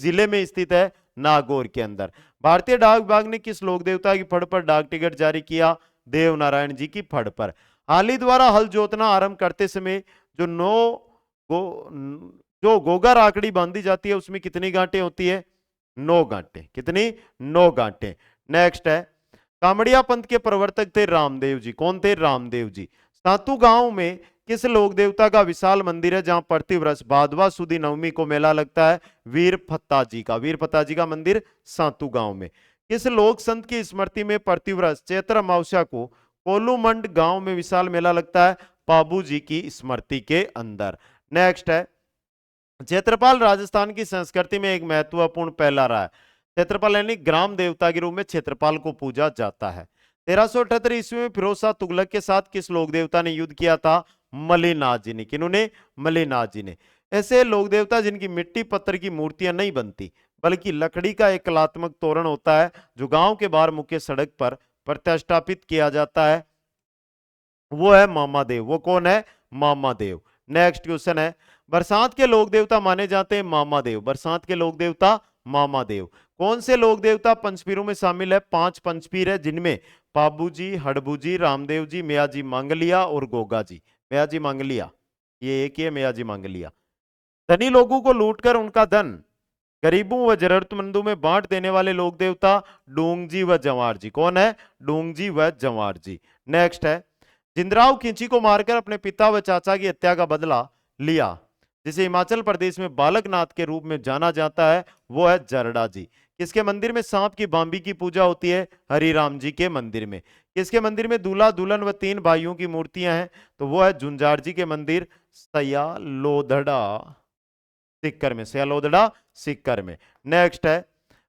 जिले में स्थित है? नागौर के अंदर। भारतीय डाक विभाग ने किस लोक देवता की फड़ पर डाक टिकट जारी किया? देव नारायण जी की फड़ पर। हाली द्वारा हल जोतना आरंभ करते समय जो गोगा राकड़ी बांधी जाती है उसमें कितनी गांठें होती है? 9 गांठें। कितनी? 9 गांठें। नेक्स्ट है, कामड़िया पंथ के प्रवर्तक थे रामदेव जी। कौन थे? रामदेव जी। सातू गांव में किस लोक देवता का विशाल मंदिर है जहां प्रतिवर्ष भादवा सुदी नवमी को मेला लगता है? वीर फत्ता जी का। वीर फत्ता जी का मंदिर सातू गांव में। किस लोक संत की स्मृति में प्रतिवर्ष चैत्र अमावस्या को कोलूमंड गांव में विशाल मेला लगता है? पाबू जी की स्मृति के अंदर। नेक्स्ट है, क्षेत्रपाल राजस्थान की संस्कृति में एक महत्वपूर्ण पहला रहा है। क्षेत्रपाल यानी ग्राम देवता के रूप में क्षेत्रपाल को पूजा जाता है। 1378 ईस्वी में फिरोज शाह तुगलक के साथ किस लोक देवता ने युद्ध किया था? मलिनाथ जी ने। किन्होंने? मलिनाथ जी ने। ऐसे लोक देवता जिनकी मिट्टी पत्थर की मूर्तियां नहीं बनती बल्कि लकड़ी का एक कलात्मक तोरण होता है जो गांव के बाहर मुख्य सड़क पर प्रतिष्ठापित किया जाता है, वो है मामा देव। वो कौन है? मामा देव। नेक्स्ट क्वेश्चन है, बरसात के लोक देवता माने जाते हैं मामा देव। बरसात के लोक देवता मामा देव। कौन से लोक देवता पंचपीरों में शामिल है? 5 पंचपीर है जिनमें पाबू जी, हड़बू जी, रामदेव जी, मियाजी मांगलिया और गोगा जी। मियाजी मांगलिया, ये एक ही है मियाजी मांगलिया। धनी लोगों को लूटकर उनका धन गरीबों व जरूरतमंदों में बांट देने वाले लोक देवता डोंगजी व जवार जी। कौन है? डोंगजी व जवार जी। नेक्स्ट है, जिंदराव खिंची को मारकर अपने पिता व चाचा की हत्या का बदला लिया जिसे हिमाचल प्रदेश में बालकनाथ के रूप में जाना जाता है, वो है जरडा जी। किसके मंदिर में सांप की बांबी की पूजा होती है? हरिराम जी के मंदिर में। किसके मंदिर में दूल्हा दुल्हन व 3 भाइयों की मूर्तियां हैं? तो वो है झुंझार जी के मंदिर सयालोदड़ा सिक्कर में। सयालोदड़ा सिक्कर में। नेक्स्ट है,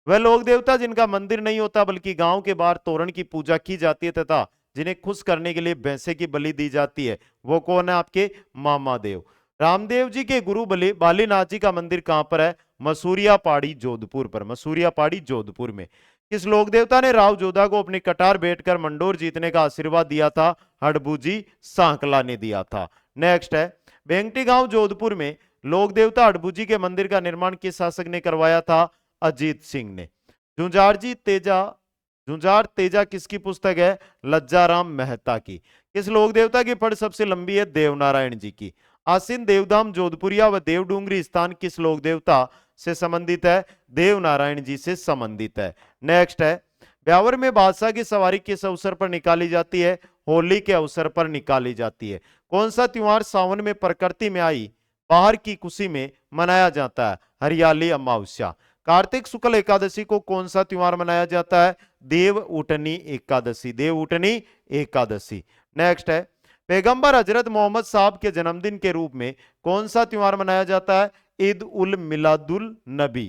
वह लोक देवता जिनका मंदिर नहीं होता बल्कि गांव के बाहर तोरण की पूजा की जाती है तथा जिन्हें खुश करने के लिए भैंसे की बलि दी जाती है, वो कौन है? आपके मामा देव। रामदेव जी के गुरु बालीनाथ जी का मंदिर कहां पर है? मसूरिया पहाड़ी जोधपुर पर। मसूरिया पहाड़ी जोधपुर में। किस लोक देवता ने राव जोधा को अपनी कटार बैठकर मंडोर जीतने का आशीर्वाद दिया था? हड़बू जी सांकला ने दिया था। नेक्स्ट है, बेंगटी गांव जोधपुर में लोक देवता हड़बू जी के मंदिर का निर्माण किस शासक ने करवाया था? अजीत सिंह ने। झुंझार तेजा किसकी पुस्तक है? लज्जाराम मेहता की। किस लोक देवता की फड़ सबसे लंबी है? देवनारायण जी की। आसीन देवधाम जोधपुरिया व देवडूंगरी स्थान किस लोक देवता से संबंधित है? देवनारायण जी से संबंधित है। नेक्स्ट है, ब्यावर में बादशाह की सवारी किस अवसर पर निकाली जाती है? होली के अवसर पर निकाली जाती है। कौन सा त्योहार सावन में प्रकृति में आई बाहर की खुशी में मनाया जाता है? हरियाली अमावस्या। कार्तिक शुक्ल एकादशी को कौन सा त्योहार मनाया जाता है? देव उठनी एकादशी। देव उठनी एकादशी। नेक्स्ट है, पैगंबर हजरत मोहम्मद साहब के जन्मदिन के रूप में कौन सा त्योहार मनाया जाता है? ईद उल मिलादुल नबी।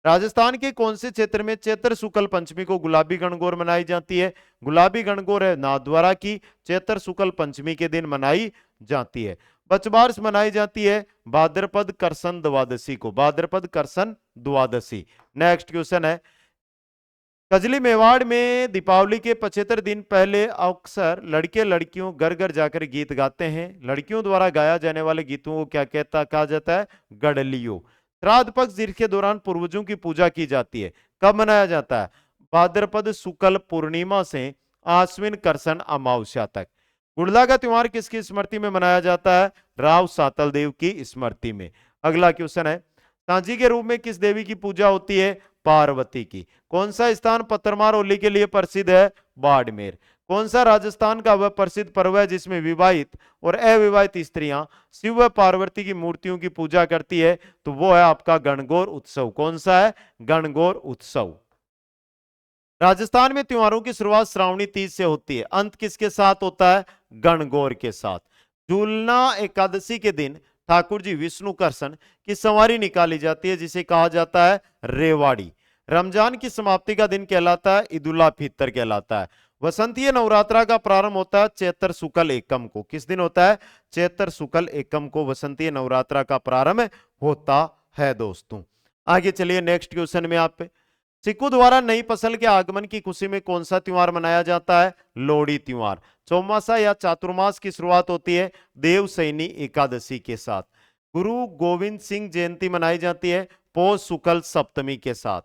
राजस्थान के कौन से क्षेत्र में चैत्र शुक्ल पंचमी को गुलाबी गणगौर मनाई जाती है? गुलाबी गणगौर है नाथद्वारा की, चैत्र शुक्ल पंचमी के दिन मनाई जाती है। बचबार्स मनाई जाती है भाद्रपद करसन द्वादशी को, भाद्रपद करसन द्वादशी। नेक्स्ट क्वेश्चन है, कजली मेवाड़ में दीपावली के 75 दिन पहले अक्सर लड़के लड़कियों घर घर जाकर गीत गाते हैं। लड़कियों द्वारा गाया जाने वाले गीतों को क्या कहा जाता है? गड़लियो। श्राद्ध पक्ष के दौरान पूर्वजों की पूजा की जाती है, कब मनाया जाता है? भाद्रपद शुक्ल पूर्णिमा से आश्विन करसन अमावस्या तक। गुड़ला का त्योहार किसकी स्मृति में मनाया जाता है? राव सातल देव की स्मृति में। अगला क्वेश्चन है, सांझी के रूप में किस देवी की पूजा होती है? पार्वती की। कौन सा स्थान पत्थरमार होली के लिए प्रसिद्ध है? बाड़मेर। कौन सा राजस्थान का वह प्रसिद्ध पर्व है जिसमें विवाहित और अविवाहित स्त्रियां शिव व पार्वती की मूर्तियों की पूजा करती है? तो वो है आपका गणगौर उत्सव। कौन सा है? गणगौर उत्सव। राजस्थान में त्योहारों की शुरुआत श्रावणी तीज से होती है, अंत किसके साथ होता है? गणगौर के साथ। झूलना एकादशी के दिन ठाकुर जी विष्णु कर्षण की सवारी निकाली जाती है जिसे कहा जाता है रेवाड़ी। रमजान की समाप्ति का दिन कहलाता है ईद उल फितर कहलाता है। वसंतीय नवरात्रा का प्रारंभ होता है चैत्र शुक्ल एकम को। किस दिन होता है? चैत्र शुक्ल एकम को वसंतीय नवरात्रा का प्रारंभ होता है दोस्तों। आगे चलिए नेक्स्ट क्वेश्चन में आप पे, सिखों द्वारा नई फसल के आगमन की खुशी में कौन सा त्योहार मनाया जाता है? लोहड़ी त्योहार। चौमासा या चातुर्मास की शुरुआत होती है देवसैनी एकादशी के साथ। गुरु गोविंद सिंह जयंती मनाई जाती है पौष शुक्ल सप्तमी के साथ।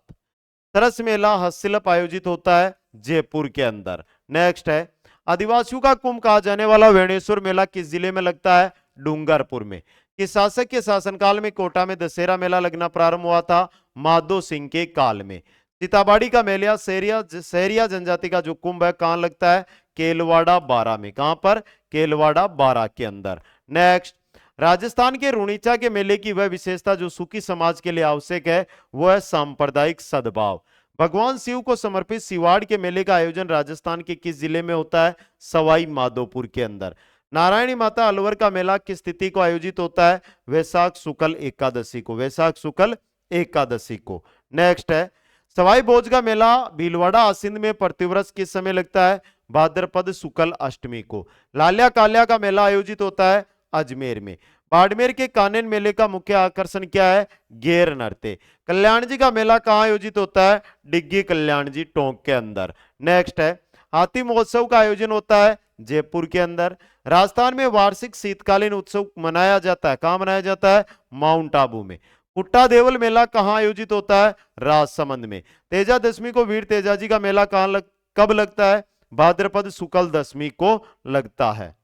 सरस मेला हस्तशिल्प आयोजित होता है जयपुर के अंदर। नेक्स्ट है, आदिवासियों का कुंभ कहा जाने वाला वेणेश्वर मेला किस जिले में लगता है? डूंगरपुर में। किस शासक के शासनकाल में कोटा में दशहरा मेला लगना प्रारंभ हुआ था? माधो सिंह के काल में। सीताबाड़ी का मेला सहरिया जनजाति का जो कुंभ है कहां लगता है? केलवाड़ा बारा में। कहां पर? केलवाड़ा बारा के अंदर। नेक्स्ट, राजस्थान के रुणीचा के मेले की वह विशेषता जो सुखी समाज के लिए आवश्यक है वो है सांप्रदायिक सद्भाव। भगवान शिव को समर्पित सिवाड़ के मेले का आयोजन राजस्थान के किस जिले में होता है? सवाई माधोपुर के अंदर। नारायणी माता अलवर का मेला किस तिथि को आयोजित होता है? वैशाख शुक्ल एकादशी को, वैशाख शुक्ल एकादशी को। नेक्स्ट है, सवाई भोज का मेला भीलवाड़ा आसिंद में प्रतिवर्ष किस समय लगता है? भाद्रपद शुक्ल अष्टमी को। लालिया कालिया का मेला आयोजित होता है अजमेर में। बाड़मेर के कानन मेले का मुख्य आकर्षण क्या है? गेर नृत्य। कल्याण जी का मेला कहां आयोजित होता है? डिग्गी कल्याण जी टोंक के अंदर। नेक्स्ट है, हाथी महोत्सव का आयोजन होता है जयपुर के अंदर। राजस्थान में वार्षिक शीतकालीन उत्सव मनाया जाता है, कहां मनाया जाता है? माउंट आबू में। पुट्टा देवल मेला कहां आयोजित होता है? राजसमंद में। तेजा दशमी को वीर तेजाजी का मेला कब लगता है? भाद्रपद शुक्ल दशमी को लगता है।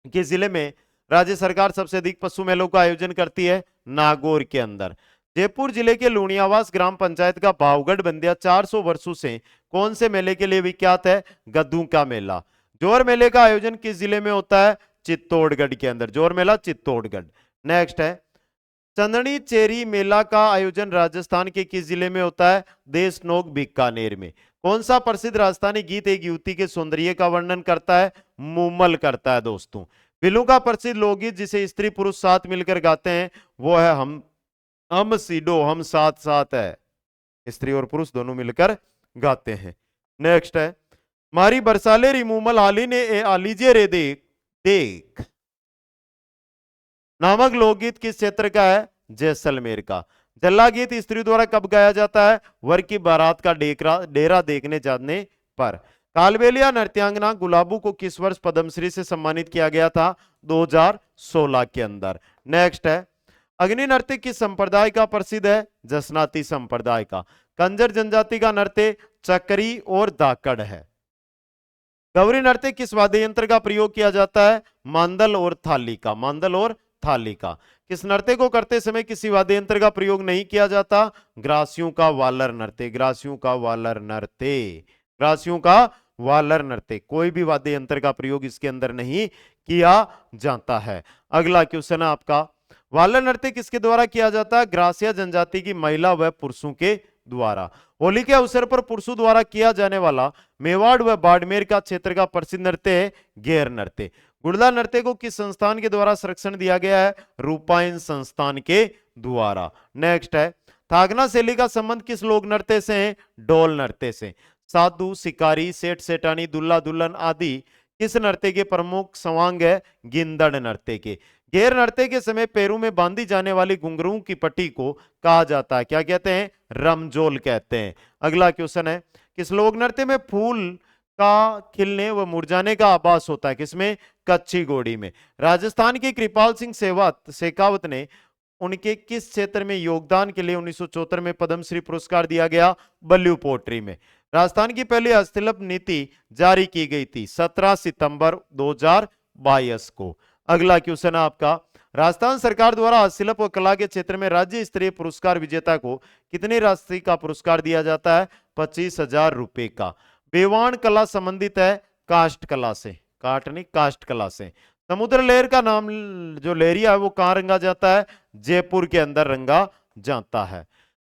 किस जिले में राज्य सरकार सबसे अधिक पशु मेलों का आयोजन करती है? नागौर के अंदर। जयपुर जिले के लूणियावास ग्राम पंचायत का भावगढ़ बंदिया 400 वर्षों से कौन से मेले के लिए विख्यात है? गद्दू का मेला। जोर मेले का आयोजन किस जिले में होता है? चित्तौड़गढ़ के अंदर। जोर मेला चित्तौड़गढ़। नेक्स्ट है, चंदनी चेरी मेला का आयोजन राजस्थान के किस जिले में होता है? देशनोक बीकानेर में। कौन सा प्रसिद्ध राजस्थानी गीत एक युवती के सौंदर्य का वर्णन करता है? मुमल करता है दोस्तों। बिल्लू का प्रसिद्ध लोकगीत जिसे स्त्री पुरुष साथ मिलकर गाते हैं वो है हम सीडो हम साथ साथ है। स्त्री और पुरुष दोनों मिलकर गाते हैं। नेक्स्ट है, मारी बरसाले री मुमल हाली ने ए आलीजे रे देख देख नामक लोकगीत किस क्षेत्र का है? जैसलमेर का। जल्ला गीत स्त्री द्वारा कब गाया जाता है? वर की बारात का डेरा देखने जाने पर। कालबेलिया नृत्यांगना गुलाबू को किस वर्ष पद्मश्री से सम्मानित किया गया था? 2016 के अंदर। नेक्स्ट है, अग्नि नृत्य किस संप्रदाय का प्रसिद्ध है? जसनाती संप्रदाय का। कंजर जनजाति का नृत्य चक्री और धाकड़ है। गौरी नृत्य किस वाद्य यंत्र का प्रयोग किया जाता है? मांदल और थाली का। मांदल और थाली का। किस नृत्य को करते समय किसी वाद्य यंत्र का प्रयोग नहीं किया जाता? ग्रासियों का वालर नृत्य। ग्रासियों का वालर नृत्य। ग्रासियों का वालर नृत्य। कोई भी वाद्य यंत्र का प्रयोग इसके अंदर नहीं किया जाता है। अगला क्वेश्चन है आपका, वालर नृत्य किसके द्वारा किया जाता है? ग्रासिया जनजाति की महिला व पुरुषों के द्वारा। होली के अवसर पर पुरुषों द्वारा किया जाने वाला मेवाड़ व बाड़मेर का क्षेत्र का प्रसिद्ध नृत्य है गेर नृत्य। गुड़ला नृत्य को किस संस्थान के द्वारा संरक्षण दिया गया है? रूपायन संस्थान के द्वारा। नेक्स्ट है, थागना शैली का संबंध किस लोक नृत्य से है? ढोल नृत्य से। साधु, शिकारी, सेठ सेठानी, दुल्ला दुल्हन आदि किस नृत्य के प्रमुख स्वांग है? गिंदड़ नृत्य के। घेर नृत्य के समय पैरों में बांधी जाने वाली घुंघरू की पट्टी को कहा जाता है, क्या कहते हैं? रमजोल कहते हैं। अगला क्वेश्चन है, किस लोक नृत्य में फूल का खिलने व मुरझाने का आभास होता है? किसमें? कच्ची घोड़ी में। राजस्थान के कृपाल सिंह शेखावत ने उनके किस क्षेत्र में योगदान के लिए 1974 में पद्मश्री पुरस्कार दिया गया? बल्लू पोट्री में। राजस्थान की पहली हस्तशिल्प नीति जारी की गई थी 17 सितंबर 2022 को। अगला क्वेश्चन है आपका, राजस्थान सरकार द्वारा हस्तशिल्प व कला के क्षेत्र में राज्य स्तरीय पुरस्कार विजेता को कितनी राशि का पुरस्कार दिया जाता है? 25,000 रुपए का। बेवान कला संबंधित है काष्ठ कला से, काट नहीं काष्ठ कला से। समुद्र लहर का नाम जो लहरिया है वो कहां रंगा जाता है? जयपुर के अंदर रंगा जाता है।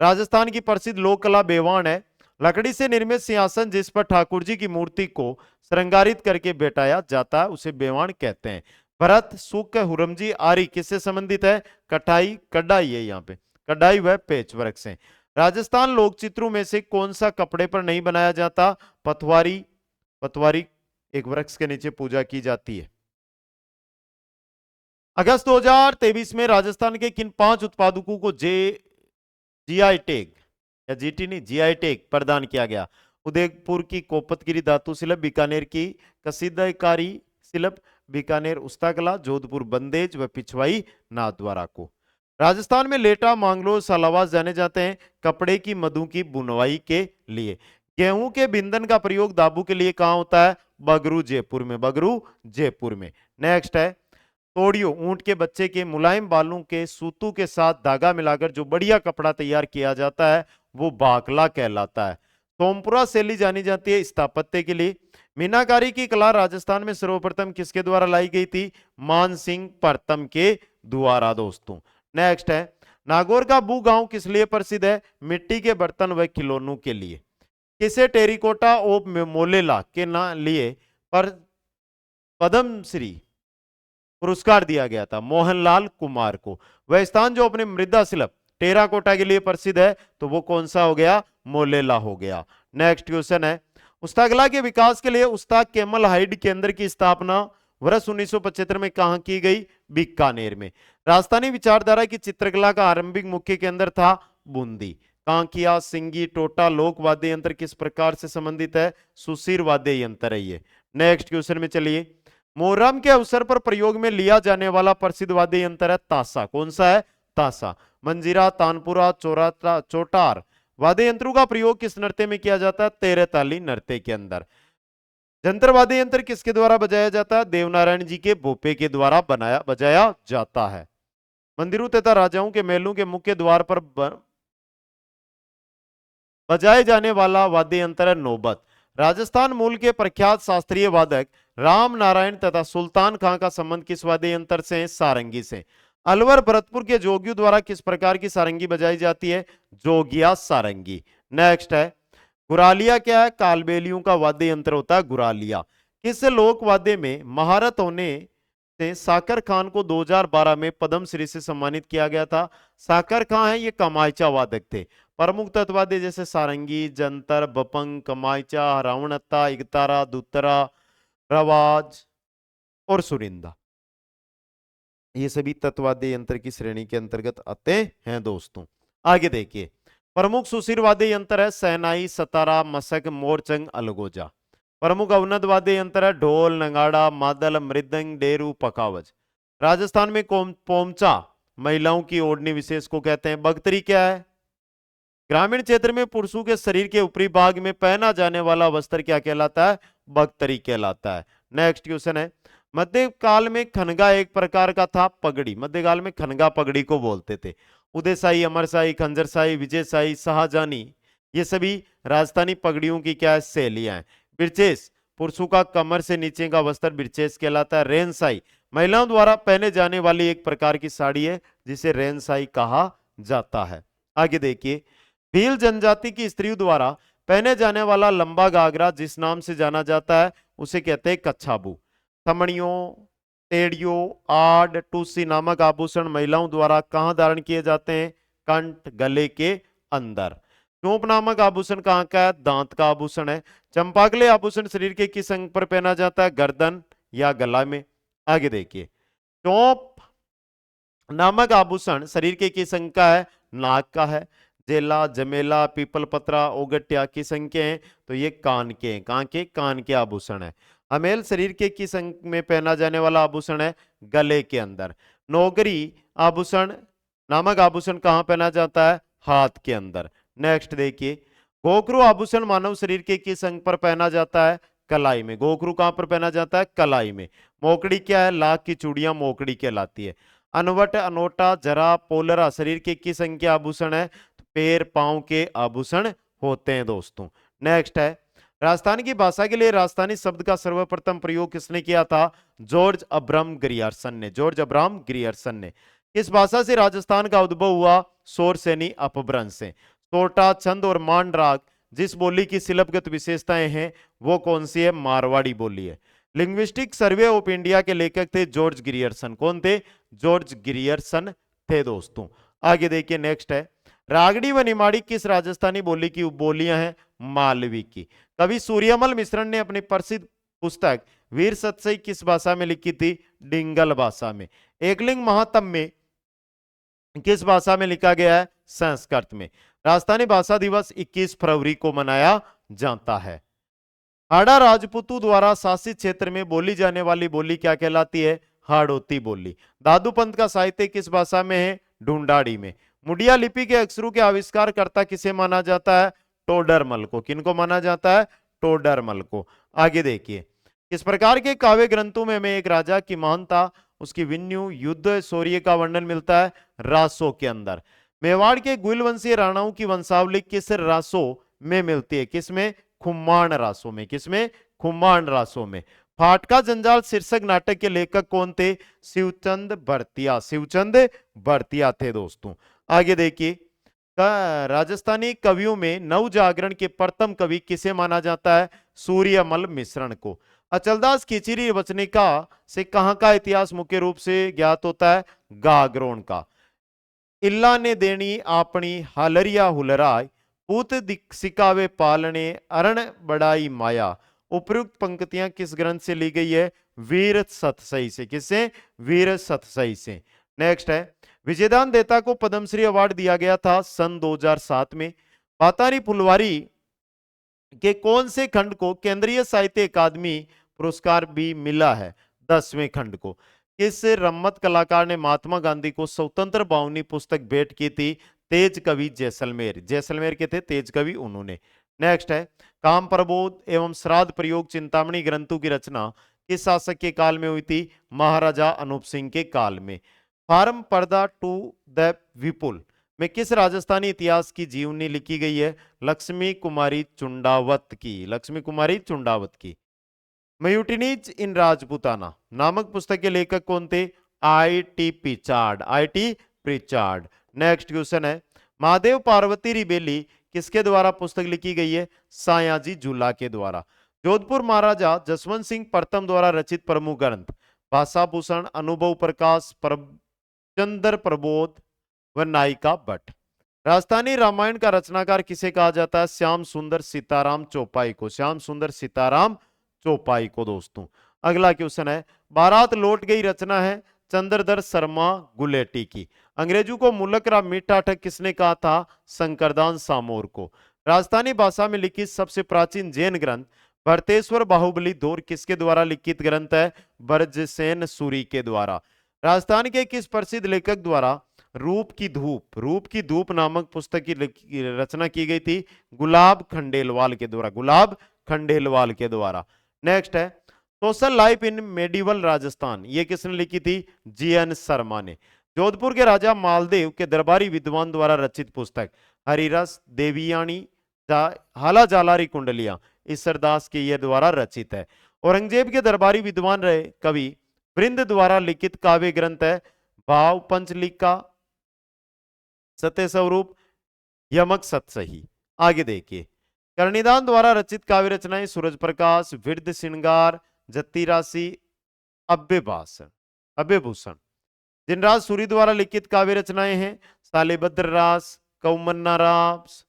राजस्थान की प्रसिद्ध लोक कला बेवान है। लकड़ी से निर्मित सिंहासन जिस पर ठाकुर जी की मूर्ति को श्रृंगारित करके बैठाया जाता है उसे बेवान कहते हैं। भरत, सुक, हुरमजी, आरी किससे संबंधित है? कटाई, कढ़ाई है यहाँ पे, कढ़ाई व पेच वर्क से। राजस्थान लोक चित्रों में से कौन सा कपड़े पर नहीं बनाया जाता? पतवारी। पतवारी एक वृक्ष के नीचे पूजा की जाती है। अगस्त 2023 में राजस्थान के किन 5 उत्पादकों को जीआई टैग या जीटी नहीं जीआई टैग प्रदान किया गया? उदयपुर की कोपतगिरी धातु शिल्प, बीकानेर की कसीदाकारी शिल्प, बीकानेर उस्ताकला, जोधपुर बंदेज व पिछवाई नाथद्वारा को। राजस्थान में लेटा, मांगलोर, सालावास जाने जाते हैं कपड़े की मधु की बुनवाई के लिए। गेहूं के बिंदन का प्रयोग दाबू के लिए कहां होता है? बगरू जयपुर में, बगरू जयपुर में। नेक्स्ट है, तोड़ियो ऊंट के बच्चे के मुलायम बालों के सूतों के साथ धागा मिलाकर जो बढ़िया कपड़ा तैयार किया जाता है वो बाकला कहलाता है। सोमपुरा शैली जानी जाती है स्थापत्य के लिए। मीनाकारी की कला राजस्थान में सर्वप्रथम किसके द्वारा लाई गई थी? मानसिंह प्रथम के द्वारा दोस्तों। नेक्स्ट है, नागौर का बू गांव किस लिए प्रसिद्ध है? मिट्टी के बर्तन व खिलौनों के लिए। किसे टेरिकोटा ऑफ मोलेला के ना लिए पर पद्मश्री पुरस्कार दिया गया था? मोहनलाल कुमार को। वह स्थान जो अपने मृदा शिल्प टेराकोटा के लिए प्रसिद्ध है तो वो कौन सा हो गया? मोलेला हो गया। नेक्स्ट क्वेश्चन है, उस्ताकला के विकास के लिए उस्ताद केमल हाइड केंद्र की स्थापना वर्ष 1975 में कहां की गई? बीकानेर में। राजस्थानी विचारधारा की चित्रकला का आरंभिक मुख्य केंद्र था बूंदी। कहां किया? सिंगी टोटा। लोक वाद्य यंत्र किस प्रकार से संबंधित है? सुशीर वाद्य यंत्र है ये। नेक्स्ट क्वेश्चन में चलिए, मोहर्रम के अवसर पर प्रयोग में लिया जाने वाला प्रसिद्ध वाद्य यंत्र है ताशा। कौन सा है? ताशा। मंजीरा, तानपुरा, चोटार वाद्य यंत्रों का प्रयोग किस नृत्य में किया जाता है? तेरताली नृत्य के अंदर। जंतर वाद्य यंत्र किसके द्वारा बजाया जाता है? देवनारायण जी के भोपे के द्वारा बजाया जाता है। मंदिरों तथा राजाओं के महलों के मुख्य द्वार पर बजाए जाने वाला वाद्य यंत्र है नौबत। राजस्थान मूल के प्रख्यात शास्त्रीय वादक राम नारायण तथा सुल्तान खां का संबंध किस वाद्य यंत्र से है? सारंगी से। अलवर भरतपुर के जोगियों द्वारा किस प्रकार की सारंगी बजाई जाती है? जोगिया सारंगी। नेक्स्ट है, गुरालिया क्या है? कालबेलियों का वाद्य यंत्र होता है गुरालिया। किस लोक वाद्य में महारत होने से साकर खान को 2012 में पद्मश्री से सम्मानित किया गया था? साकर खान है ये कमायचा वादक थे। प्रमुख तत्वाद्य जैसे सारंगी, जंतर, बपंग, कमायचा, रावणत्ता, इगतारा, दुतरा, रवाज और सुरिंदा, ये सभी तत्वाद्य यंत्र की श्रेणी के अंतर्गत आते हैं दोस्तों। आगे देखिए, प्रमुख सुशीर वाद्य यंत्र है सहनाई, सतारा, मसक, मोरचंग, अलगोजा। प्रमुख अवनद वाद्य यंत्र है ढोल, नगाड़ा, मादल, मृदंग, डेरू, पखावज। राजस्थान में पोमचा महिलाओं की ओढ़नी विशेष को कहते हैं। बगतरी क्या है? ग्रामीण क्षेत्र में पुरुषों के शरीर के ऊपरी भाग में पहना जाने वाला वस्त्र क्या कहलाता है? बगतरी कहलाता है। नेक्स्ट क्वेश्चन है, मध्यकाल में खनगा एक प्रकार का था पगड़ी। मध्यकाल में खनगा पगड़ी को बोलते थे। उदयशाही, अमरशाही, खंजरशाही, विजयशाही, शाहजहानी, ये सभी राजस्थानी पगड़ियों की क्या शैलियां हैं। बिरचेस पुरुषों का कमर से नीचे का वस्त्र बिरचेस कहलाता है। रेनसाई महिलाओं द्वारा पहने जाने वाली एक प्रकार की साड़ी है जिसे रेनसाई कहा जाता है। आगे देखिए, भील जनजाति की स्त्रियों द्वारा पहने जाने वाला लंबा घाघरा जिस नाम से जाना जाता है उसे कहते हैं कच्छाबू। थमड़ियों, टेड़ियों, आड़, टूसी नामक आभूषण महिलाओं द्वारा कहां धारण किए जाते हैं? कंठ, गले के अंदर। चोंप नामक आभूषण कहाँ का है? दांत का आभूषण है। चंपाकली आभूषण शरीर के किस अंग पर पहना जाता है? गर्दन या गला में। आगे देखिए, चोंप नामक आभूषण शरीर के किस अंग का है? नाक का है। जेला, जमेला, पीपल पत्रा, ओगट्या किस अंग के हैं? तो ये कान के हैं। कहाँ के? कान के आभूषण है। अमेल शरीर के किस अंग में पहना जाने वाला आभूषण है? गले के अंदर। नौगरी आभूषण नामक आभूषण कहाँ पहना जाता है? हाथ के अंदर। नेक्स्ट देखिए, गोखरू आभूषण मानव शरीर के किस अंग पर पहना जाता है? कलाई में। गोखरू कहां पर पहना जाता है? कलाई में। मोकड़ी क्या है? लाख की चूड़ियां मोकड़ी कहलाती है। अनवट, अनोटा, जरा, पोलरा शरीर के किस अंग के आभूषण है? तो पैर पांव के आभूषण होते हैं दोस्तों। नेक्स्ट है, राजस्थान की भाषा के लिए राजस्थानी शब्द का सर्वप्रथम प्रयोग किसने किया था? जॉर्ज अब्राहम ग्रियर्सन ने। जॉर्ज अब्राहम ग्रियर्सन ने। किस भाषा से राजस्थान का उद्भव हुआ? शोरसेनी अपभ्रंश से। सोटा, छंद और मांड राग जिस बोली की शिल्पगत विशेषताएं हैं वो कौन सी है? मारवाड़ी बोली है। लिंग्विस्टिक सर्वे ऑफ इंडिया के लेखक थे जॉर्ज ग्रियर्सन। कौन थे? जॉर्ज ग्रियर्सन थे दोस्तों। आगे देखिए, नेक्स्ट है, रागड़ी व निमाड़ी किस राजस्थानी बोली की उपबोलियां हैं? मालवी की। कवि सूर्यमल मिश्रण ने अपनी प्रसिद्ध पुस्तक वीर सतसई किस भाषा में लिखी थी? डिंगल भाषा में। एकलिंग महात्म्य किस भाषा में लिखा गया है? संस्कृत में। राजस्थानी भाषा दिवस 21 फरवरी को मनाया जाता है। हाड़ा राजपूतों द्वारा शासित क्षेत्र में बोली जाने वाली बोली क्या कहलाती है? हाड़ौती बोली। दादू पंथ का साहित्य किस भाषा में है? ढूंढाड़ी में। मुडिया लिपि के अक्षरों के आविष्कारकर्ता किसे माना जाता है? टोडरमल को। किनको माना जाता है? टोडरमल को। आगे देखिए, किस प्रकार के काव्य ग्रंथों में हमें एक राजा की महानता, उसकी विन्यू, युद्ध, शौर्य का वर्णन मिलता है? रासों के अंदर। मेवाड़ के गुल वंशीय राणाओं की वंशावली किस रासों में मिलती है? किसमें? खुम्माण रासों में। किसमें? खुम्माण रासों में। फाटका जंजाल शीर्षक नाटक के लेखक कौन थे? शिवचंद भरतिया। शिवचंद भरतिया थे दोस्तों। आगे देखिए, राजस्थानी कवियों में नव जागरण के प्रथम कवि किसे माना जाता है? सूर्यमल मिश्रण को। अचलदास खिचड़ी वचनिका से कहां का इतिहास मुख्य रूप से ज्ञात होता है? गागरोन का। इल्ला ने देनी आपनी हालरिया हुलराय, पूत सिकावे पालने अरण बड़ाई माया। उपयुक्त पंक्तियां किस ग्रंथ से ली गई है? वीर सतसई से। किससे? वीर सतसई से। नेक्स्ट है, विजयदान देता को पद्मश्री अवार्ड दिया गया था सन 2007 में। पातारी फुलवारी के कौन से खंड को केंद्रीय साहित्य अकादमी पुरस्कार भी मिला है? 10वें खंड को। किस रम्मत कलाकार ने महात्मा गांधी को स्वतंत्र बावनी पुस्तक भेंट की थी? तेज कवि जैसलमेर। जैसलमेर के थे तेज कवि उन्होंने। नेक्स्ट है, काम प्रबोध एवं श्राद्ध प्रयोग चिंतामणि ग्रंथों की रचना किस शासक के काल में हुई थी? महाराजा अनूप सिंह के काल में। फार्म पर्दा टू द विपुल में किस राजस्थानी इतिहास की जीवनी लिखी गई है? लक्ष्मी कुमारी चुंडावत की। लक्ष्मी कुमारी चुंडावत की। म्यूटिनीज इन राजपूताना नामक पुस्तक के लेखक कौन थे? IT. Pritchard. IT. Pritchard. Next question है, महादेव पार्वती रिबेली किसके द्वारा पुस्तक लिखी गई है? सायाजी झूला के द्वारा। जोधपुर महाराजा जसवंत सिंह प्रथम द्वारा रचित प्रमुख ग्रंथ? भाषाभूषण, अनुभव प्रकाश, चंद्र प्रबोध व नायिका भट्ट। राजस्थानी रामायण का रचनाकार किसे कहा जाता है? श्याम सुंदर सीताराम चौपाई को। श्याम सुंदर सीताराम चौपाई को दोस्तों। अगला क्वेश्चन है, बारात लौट गई रचना है चंद्रधर शर्मा गुलेटी की। अंग्रेजों को मुलकरा मीठा ठग किसने कहा था? शंकरदास सामोर को। राजस्थानी भाषा में लिखित सबसे प्राचीन जैन ग्रंथ भरतेश्वर बाहुबली दौर किसके द्वारा लिखित ग्रंथ है? ब्रजसेन सूरी के द्वारा। राजस्थान के किस प्रसिद्ध लेखक द्वारा रूप की धूप नामक पुस्तक की रचना की गई थी? गुलाब खंडेलवाल के द्वारा। गुलाब खंडेलवाल के द्वारा। नेक्स्ट है, social life in medieval Rajasthan, ये किसने लिखी थी? जी.एन. शर्मा ने। जोधपुर के राजा मालदेव के दरबारी विद्वान द्वारा रचित पुस्तक हरिरस, देवियानी, हाला जालारी कुंडलियां ईश्वरदास के ये द्वारा रचित है। औरंगजेब के दरबारी विद्वान रहे कवि वृंद द्वारा लिखित काव्य ग्रंथ है भाव पंचलिका, सत्य स्वरूप, यमक सतसही। आगे देखिए, कर्णिदान द्वारा रचित काव्य रचनाएं सूरज प्रकाश, विरध श्रृंगार, जत्ती राशि, अभ्यभूषण। जिनराज सूरी द्वारा लिखित काव्य रचनाएं हैं सालिभद्र रास, कौमन्ना रास,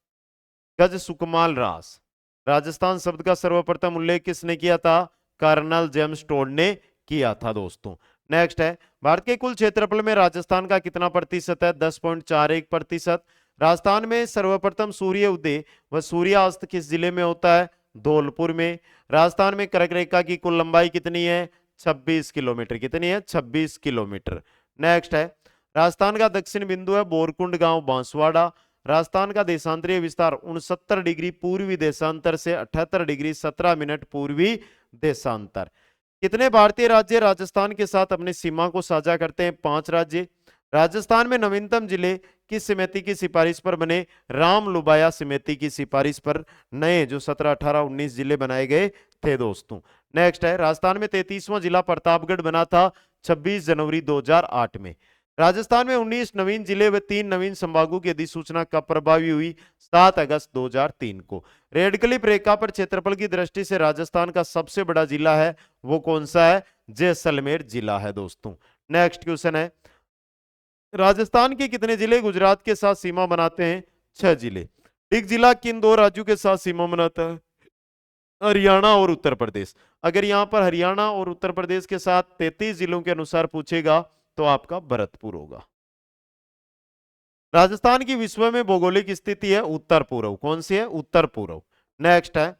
गज सुकमाल रास। राजस्थान शब्द का सर्वप्रथम उल्लेख किसने किया था? कर्नल जेम्स टोड ने किया था दोस्तों। नेक्स्ट है, भारत के कुल क्षेत्रफल में राजस्थान का कितना प्रतिशत है? 10.41%। राजस्थान में सर्वप्रथम सूर्य उदय व सूर्यास्त किस जिले में होता है? धौलपुर में। राजस्थान में कर्क रेखा की कुल लंबाई कितनी है? 26 किलोमीटर। कितनी है? 26 किलोमीटर। नेक्स्ट है, राजस्थान का दक्षिण बिंदु है बोरकुंड गांव बांसवाड़ा। राजस्थान का देशांतरीय विस्तार 69 डिग्री पूर्वी देशांतर से 78 डिग्री 17 मिनट पूर्वी देशांतर। कितने भारतीय राज्य राजस्थान के साथ अपनी सीमा को साझा करते हैं? 5 राज्य। राजस्थान में नवीनतम जिले किस समिति की सिफारिश पर बने? राम लुबाया समिति की सिफारिश पर नए जो 17, 18, 19 जिले बनाए गए थे दोस्तों। नेक्स्ट है, राजस्थान में 33वां जिला प्रतापगढ़ बना था 26 जनवरी 2008 में। राजस्थान में 19 नवीन जिले व 3 नवीन संभागों की अधिसूचना कब प्रभावी हुई? 7 अगस्त 2003 को। रेड क्लिफ रेखा पर क्षेत्रफल की दृष्टि से राजस्थान का सबसे बड़ा जिला है, वो कौन सा है? जैसलमेर जिला है दोस्तों। नेक्स्ट क्वेश्चन है, राजस्थान के कितने जिले गुजरात के साथ सीमा बनाते हैं? 6 जिले। एक जिला किन 2 राज्यों के साथ सीमा बनाता है? हरियाणा और उत्तर प्रदेश। अगर यहां पर हरियाणा और उत्तर प्रदेश के साथ 33 जिलों के अनुसार पूछेगा तो आपका भरतपुर होगा। राजस्थान की विश्व में भौगोलिक स्थिति है उत्तर पूर्व। कौन सी है? उत्तर पूर्व। नेक्स्ट है,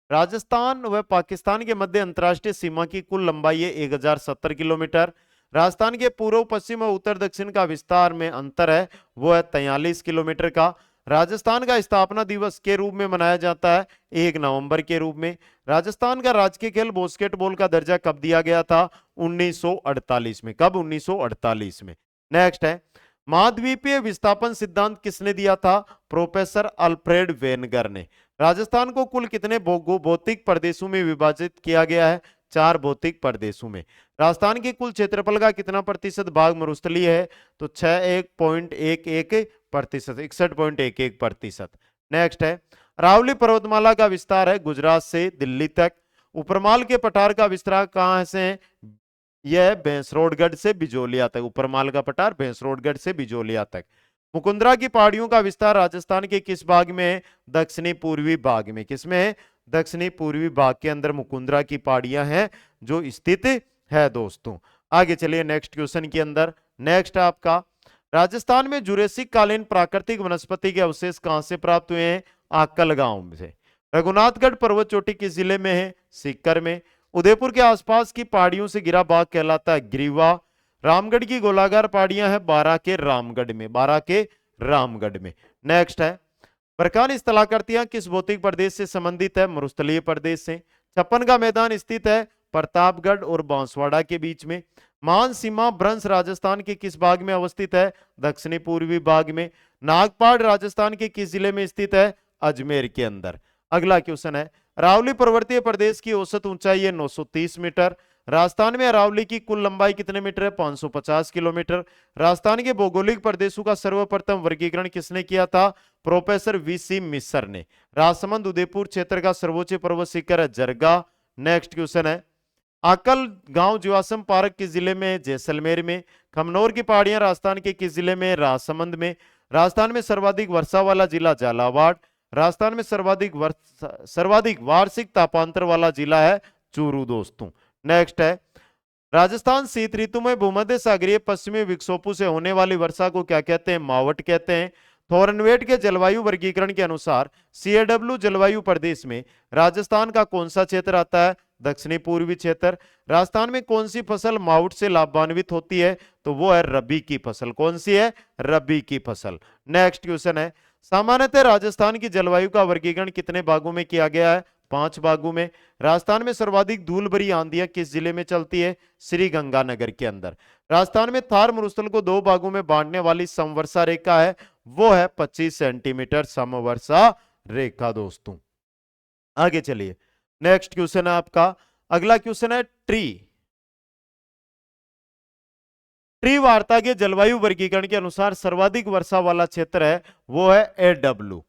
राजस्थान व पाकिस्तान के मध्य अंतरराष्ट्रीय सीमा की कुल लंबाई है 1070 किलोमीटर। राजस्थान के पूर्व पश्चिम और उत्तर दक्षिण का विस्तार में अंतर है, वो है 43 किलोमीटर का। राजस्थान का स्थापना दिवस के रूप में मनाया जाता है 1 नवंबर के रूप में। राजस्थान का राजकीय खेल बास्केटबॉल का दर्जा कब दिया गया था? 1948 में। कब? 1948 में। नेक्स्ट है, महाद्वीपीय विस्थापन सिद्धांत किसने दिया था? प्रोफेसर अल्फ्रेड वेनगर ने। राजस्थान को कुल कितने भौतिक प्रदेशों में विभाजित किया गया है? 4 भौतिक प्रदेशों में। राजस्थान के कुल क्षेत्रफल का कितना प्रतिशत भाग मरुस्थलीय है? तो 61.11%, 61.11%। नेक्स्ट है, अरावली पर्वतमाला का विस्तार है गुजरात से दिल्ली तक। उपरमाल के पठार का विस्तार कहां से है? यह भैंसरोडगढ़ से बिजोलिया तक। उपरमाल का पठार भैंसरोडगढ़ से बिजोलिया तक। मुकुंदरा की पहाड़ियों का विस्तार राजस्थान के किस भाग में है? दक्षिणी पूर्वी भाग में। किसमें है? दक्षिणी पूर्वी भाग के अंदर मुकुंदरा की पहाड़ियां हैं जो स्थित है दोस्तों। आगे चलिए नेक्स्ट क्वेश्चन के अंदर। नेक्स्ट आपका, राजस्थान में जुरेसिक कालीन प्राकृतिक वनस्पति के अवशेष कहां से प्राप्त हुए हैं? आकल गांव से। रघुनाथगढ़ पर्वत चोटी किस जिले में है? सीकर में। उदयपुर के आसपास की पहाड़ियों से घिरा बाग कहलाता है ग्रीवा। रामगढ़ की गोलाकार पहाड़ियां हैं 12 के रामगढ़ में। 12 के रामगढ़ में। नेक्स्ट है, बरकानी स्थलाकृतियां किस भौतिक प्रदेश से संबंधित है? मरुस्थलीय प्रदेश से। छप्पन का मैदान स्थित है प्रतापगढ़ और बांसवाड़ा के बीच में। मान सीमा भ्रंश राजस्थान के किस भाग में अवस्थित है? दक्षिणी पूर्वी भाग में। नागपाड़ राजस्थान के किस जिले में स्थित है? अजमेर के अंदर। अगला क्वेश्चन है, अरावली पर्वतीय प्रदेश की औसत ऊंचाई है 930 मीटर। राजस्थान में अरावली की कुल लंबाई कितने मीटर है? 550 किलोमीटर। राजस्थान के भौगोलिक प्रदेशों का सर्वप्रथम वर्गीकरण किसने किया था? प्रोफेसर वीसी मिश्र ने। राजसमंद उदयपुर क्षेत्र का सर्वोच्च पर्वत शिखर है जरगा। नेक्स्ट क्वेश्चन है, आकल गांव जीवाश्म पार्क किस जिले में है? जैसलमेर में। खमनोर की पहाड़ियां राजस्थान के किस जिले में? राजसमंद में। राजस्थान में सर्वाधिक वर्षा वाला जिला झालावाड़। राजस्थान में सर्वाधिक वार्षिक तापांतर वाला जिला है चूरू दोस्तों। नेक्स्ट है, राजस्थान शीत ऋतु में भूमध्य सागरीय पश्चिमी विक्षोभों से होने वाली वर्षा को क्या कहते हैं? मावट कहते हैं। थोरनवेट के जलवायु वर्गीकरण के अनुसार सीएडब्ल्यू जलवायु प्रदेश में राजस्थान का कौन सा क्षेत्र आता है? दक्षिणी पूर्वी क्षेत्र। राजस्थान में कौन सी फसल मावट से लाभान्वित होती है? तो वो है रबी की फसल। कौन सी है? रबी की फसल। नेक्स्ट क्वेश्चन है, सामान्यतः राजस्थान की जलवायु का वर्गीकरण कितने भागों में किया गया है? 5 भागों में। राजस्थान में सर्वाधिक धूल भरी आंधियां किस जिले में चलती है? श्री गंगानगर के अंदर। राजस्थान में थार मरुस्थल को 2 भागों में बांटने वाली समवर्षा रेखा है, वो है 25 सेंटीमीटर समवर्षा रेखा दोस्तों। आगे चलिए नेक्स्ट क्वेश्चन है आपका, अगला क्वेश्चन है ट्री वार्ता के जलवायु वर्गीकरण के अनुसार सर्वाधिक वर्षा वाला क्षेत्र है वो है एडब्ल्यू।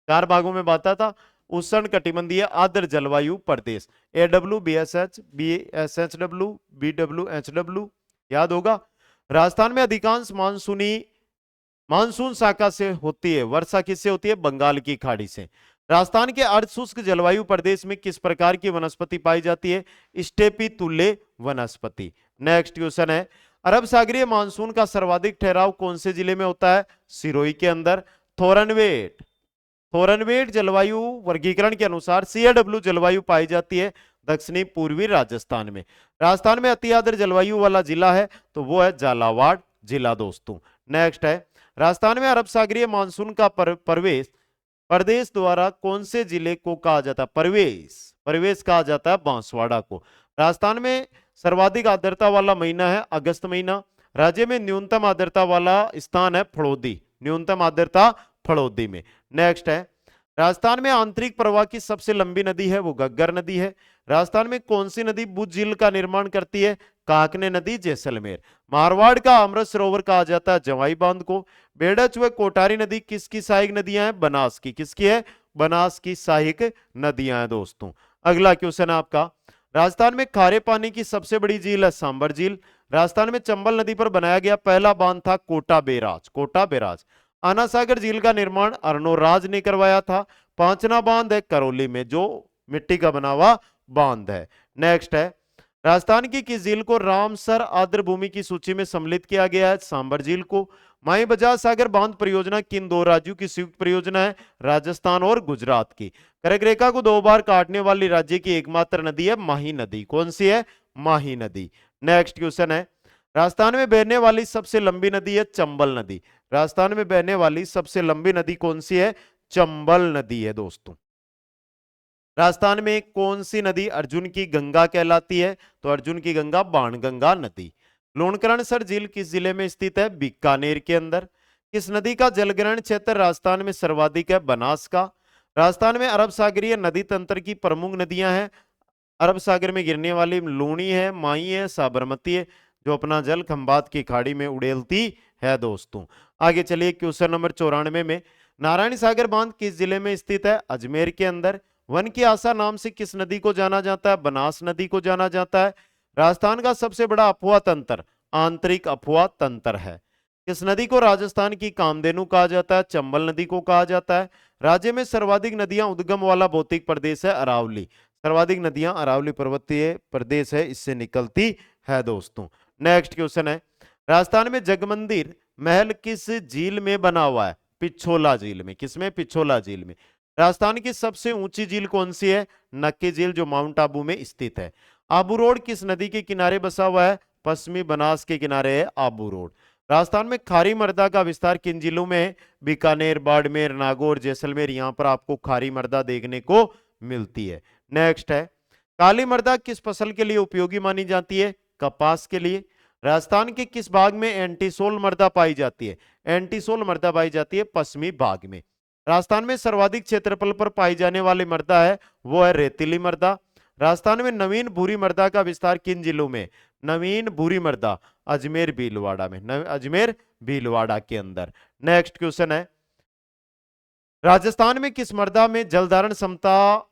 4 भागों में बांटा था। उष्ण कटिबंधीय आर्द्र जलवायु प्रदेश, एडब्ल्यू, बीएसएच, बीएसएचडब्ल्यू, बीडब्ल्यू, एचडब्ल्यू, याद होगा। राजस्थान में अधिकांश मानसून शाखा से होती है, वर्षा किससे होती है? बंगाल की खाड़ी से। राजस्थान के अर्ध शुष्क जलवायु प्रदेश में किस प्रकार की वनस्पति पाई जाती है? स्टेपी तुल्य वनस्पति। नेक्स्ट क्वेश्चन है, अरब सागरीय मानसून का सर्वाधिक ठहराव कौन से जिले में होता है? सिरोही के अंदर। थोरनवेट जलवायु वर्गीकरण के अनुसार CAW जलवायु पाई जाती है दक्षिणी पूर्वी राजस्थान में। राजस्थान में अति आर्द्र जलवायु वाला जिला है तो वो है झालावाड़ जिला दोस्तों। नेक्स्ट है, राजस्थान में अरब सागरीय मानसून का प्रदेश द्वारा कौन से जिले को कहा जाता है? प्रवेश कहा जाता है बांसवाड़ा को। राजस्थान में सर्वाधिक आर्द्रता वाला महीना है अगस्त महीना। राज्य में न्यूनतम आर्द्रता वाला स्थान है फड़ौदी, न्यूनतम आर्द्रता फड़ौदी में। नेक्स्ट है, राजस्थान में आंतरिक प्रवाह की सबसे लंबी नदी है वो घग्गर नदी है। राजस्थान में कौन सी नदी भुज झील का निर्माण करती है? काकने नदी जैसलमेर। मारवाड़ का अमृत सरोवर कहा जाता है जवाई बांध को। बेड़च व कोटारी नदी किसकी सहायक नदियां हैं? बनास की। किसकी है? बनास की सहायक नदियां हैं दोस्तों। अगला क्वेश्चन है आपका, राजस्थान में खारे पानी की सबसे बड़ी झील है सांबर झील। राजस्थान में चंबल नदी पर बनाया गया पहला बांध था कोटा बैराज। आना सागर झील का निर्माण अर्नोराज ने करवाया था। पांचना बांध है करौली में जो मिट्टी का बना हुआ बांध है। नेक्स्ट है, राजस्थान की किस झील को रामसर आर्द्र भूमि की सूची में सम्मिलित किया गया है? सांबर झील को। माई बजाज सागर बांध परियोजना किन दो राज्यों की संयुक्त परियोजना है? राजस्थान और गुजरात की। कर्क रेखा को 2 बार काटने वाली राज्य की एकमात्र नदी है माही नदी। कौन सी है? माही नदी। नेक्स्ट क्वेश्चन है, राजस्थान में बहने वाली सबसे लंबी नदी है चंबल नदी। राजस्थान में बहने वाली सबसे लंबी नदी कौन सी है? चंबल नदी है दोस्तों। राजस्थान में कौन सी नदी अर्जुन की गंगा कहलाती है? तो अर्जुन की गंगा बाणगंगा नदी। लोणकरणसर झील किस जिले में स्थित है? बीकानेर के अंदर। किस नदी का जलग्रहण क्षेत्र राजस्थान में सर्वाधिक है? बनास का। राजस्थान में अरब सागरीय नदी तंत्र की प्रमुख नदियां हैं। अरब सागर में गिरने वाली लूणी है, माई है, साबरमती है जो अपना जल खंबात की खाड़ी में उड़ेलती है दोस्तों। आगे चलिए क्वेश्चन नंबर 94 में, नारायण सागर बांध किस जिले में स्थित है? अजमेर के अंदर। वन की आशा नाम से किस नदी को जाना जाता है? बनास नदी को जाना जाता है। राजस्थान का सबसे बड़ा अफवाह तंत्र आंतरिक अफवाह तंत्र है। किस नदी को राजस्थान की कामधेनु कहा जाता है? चंबल नदी को कहा जाता है। राज्य में सर्वाधिक नदियां उद्गम वाला भौतिक प्रदेश है अरावली। सर्वाधिक नदियां अरावली पर्वतीय प्रदेश है, इससे निकलती है दोस्तों। नेक्स्ट क्वेश्चन है, राजस्थान में जगमंदिर महल किस झील में बना हुआ है? पिछोला झील में। किसमें? पिछोला झील में। राजस्थान की सबसे ऊंची झील कौन सी है? नक्की झील जो माउंट आबू में स्थित है। आबू रोड किस नदी के किनारे बसा हुआ है? पश्चिमी बनास के किनारे है आबू रोड। राजस्थान में खारी मर्दा का विस्तार किन जिलों में है? बीकानेर, बाड़मेर, नागौर, जैसलमेर। यहां पर आपको खारी मर्दा देखने को मिलती है। नेक्स्ट है, काली मर्दा किस फसल के लिए उपयोगी मानी जाती है? कपास के लिए। राजस्थान के किस भाग में एंटीसोल मर्दा पाई जाती है? एंटीसोल मर्दा पाई जाती है पश्चिमी भाग में। राजस्थान में सर्वाधिक क्षेत्रफल पर पाई जाने वाली मर्दा है वो है रेतीली मर्दा। राजस्थान में नवीन भूरी मर्दा का विस्तार किन जिलों में? नवीन भूरी मर्दा अजमेर भीलवाड़ा में, अजमेर भीलवाड़ा के अंदर। नेक्स्ट क्वेश्चन है, राजस्थान में किस मर्दा में जलधारण क्षमता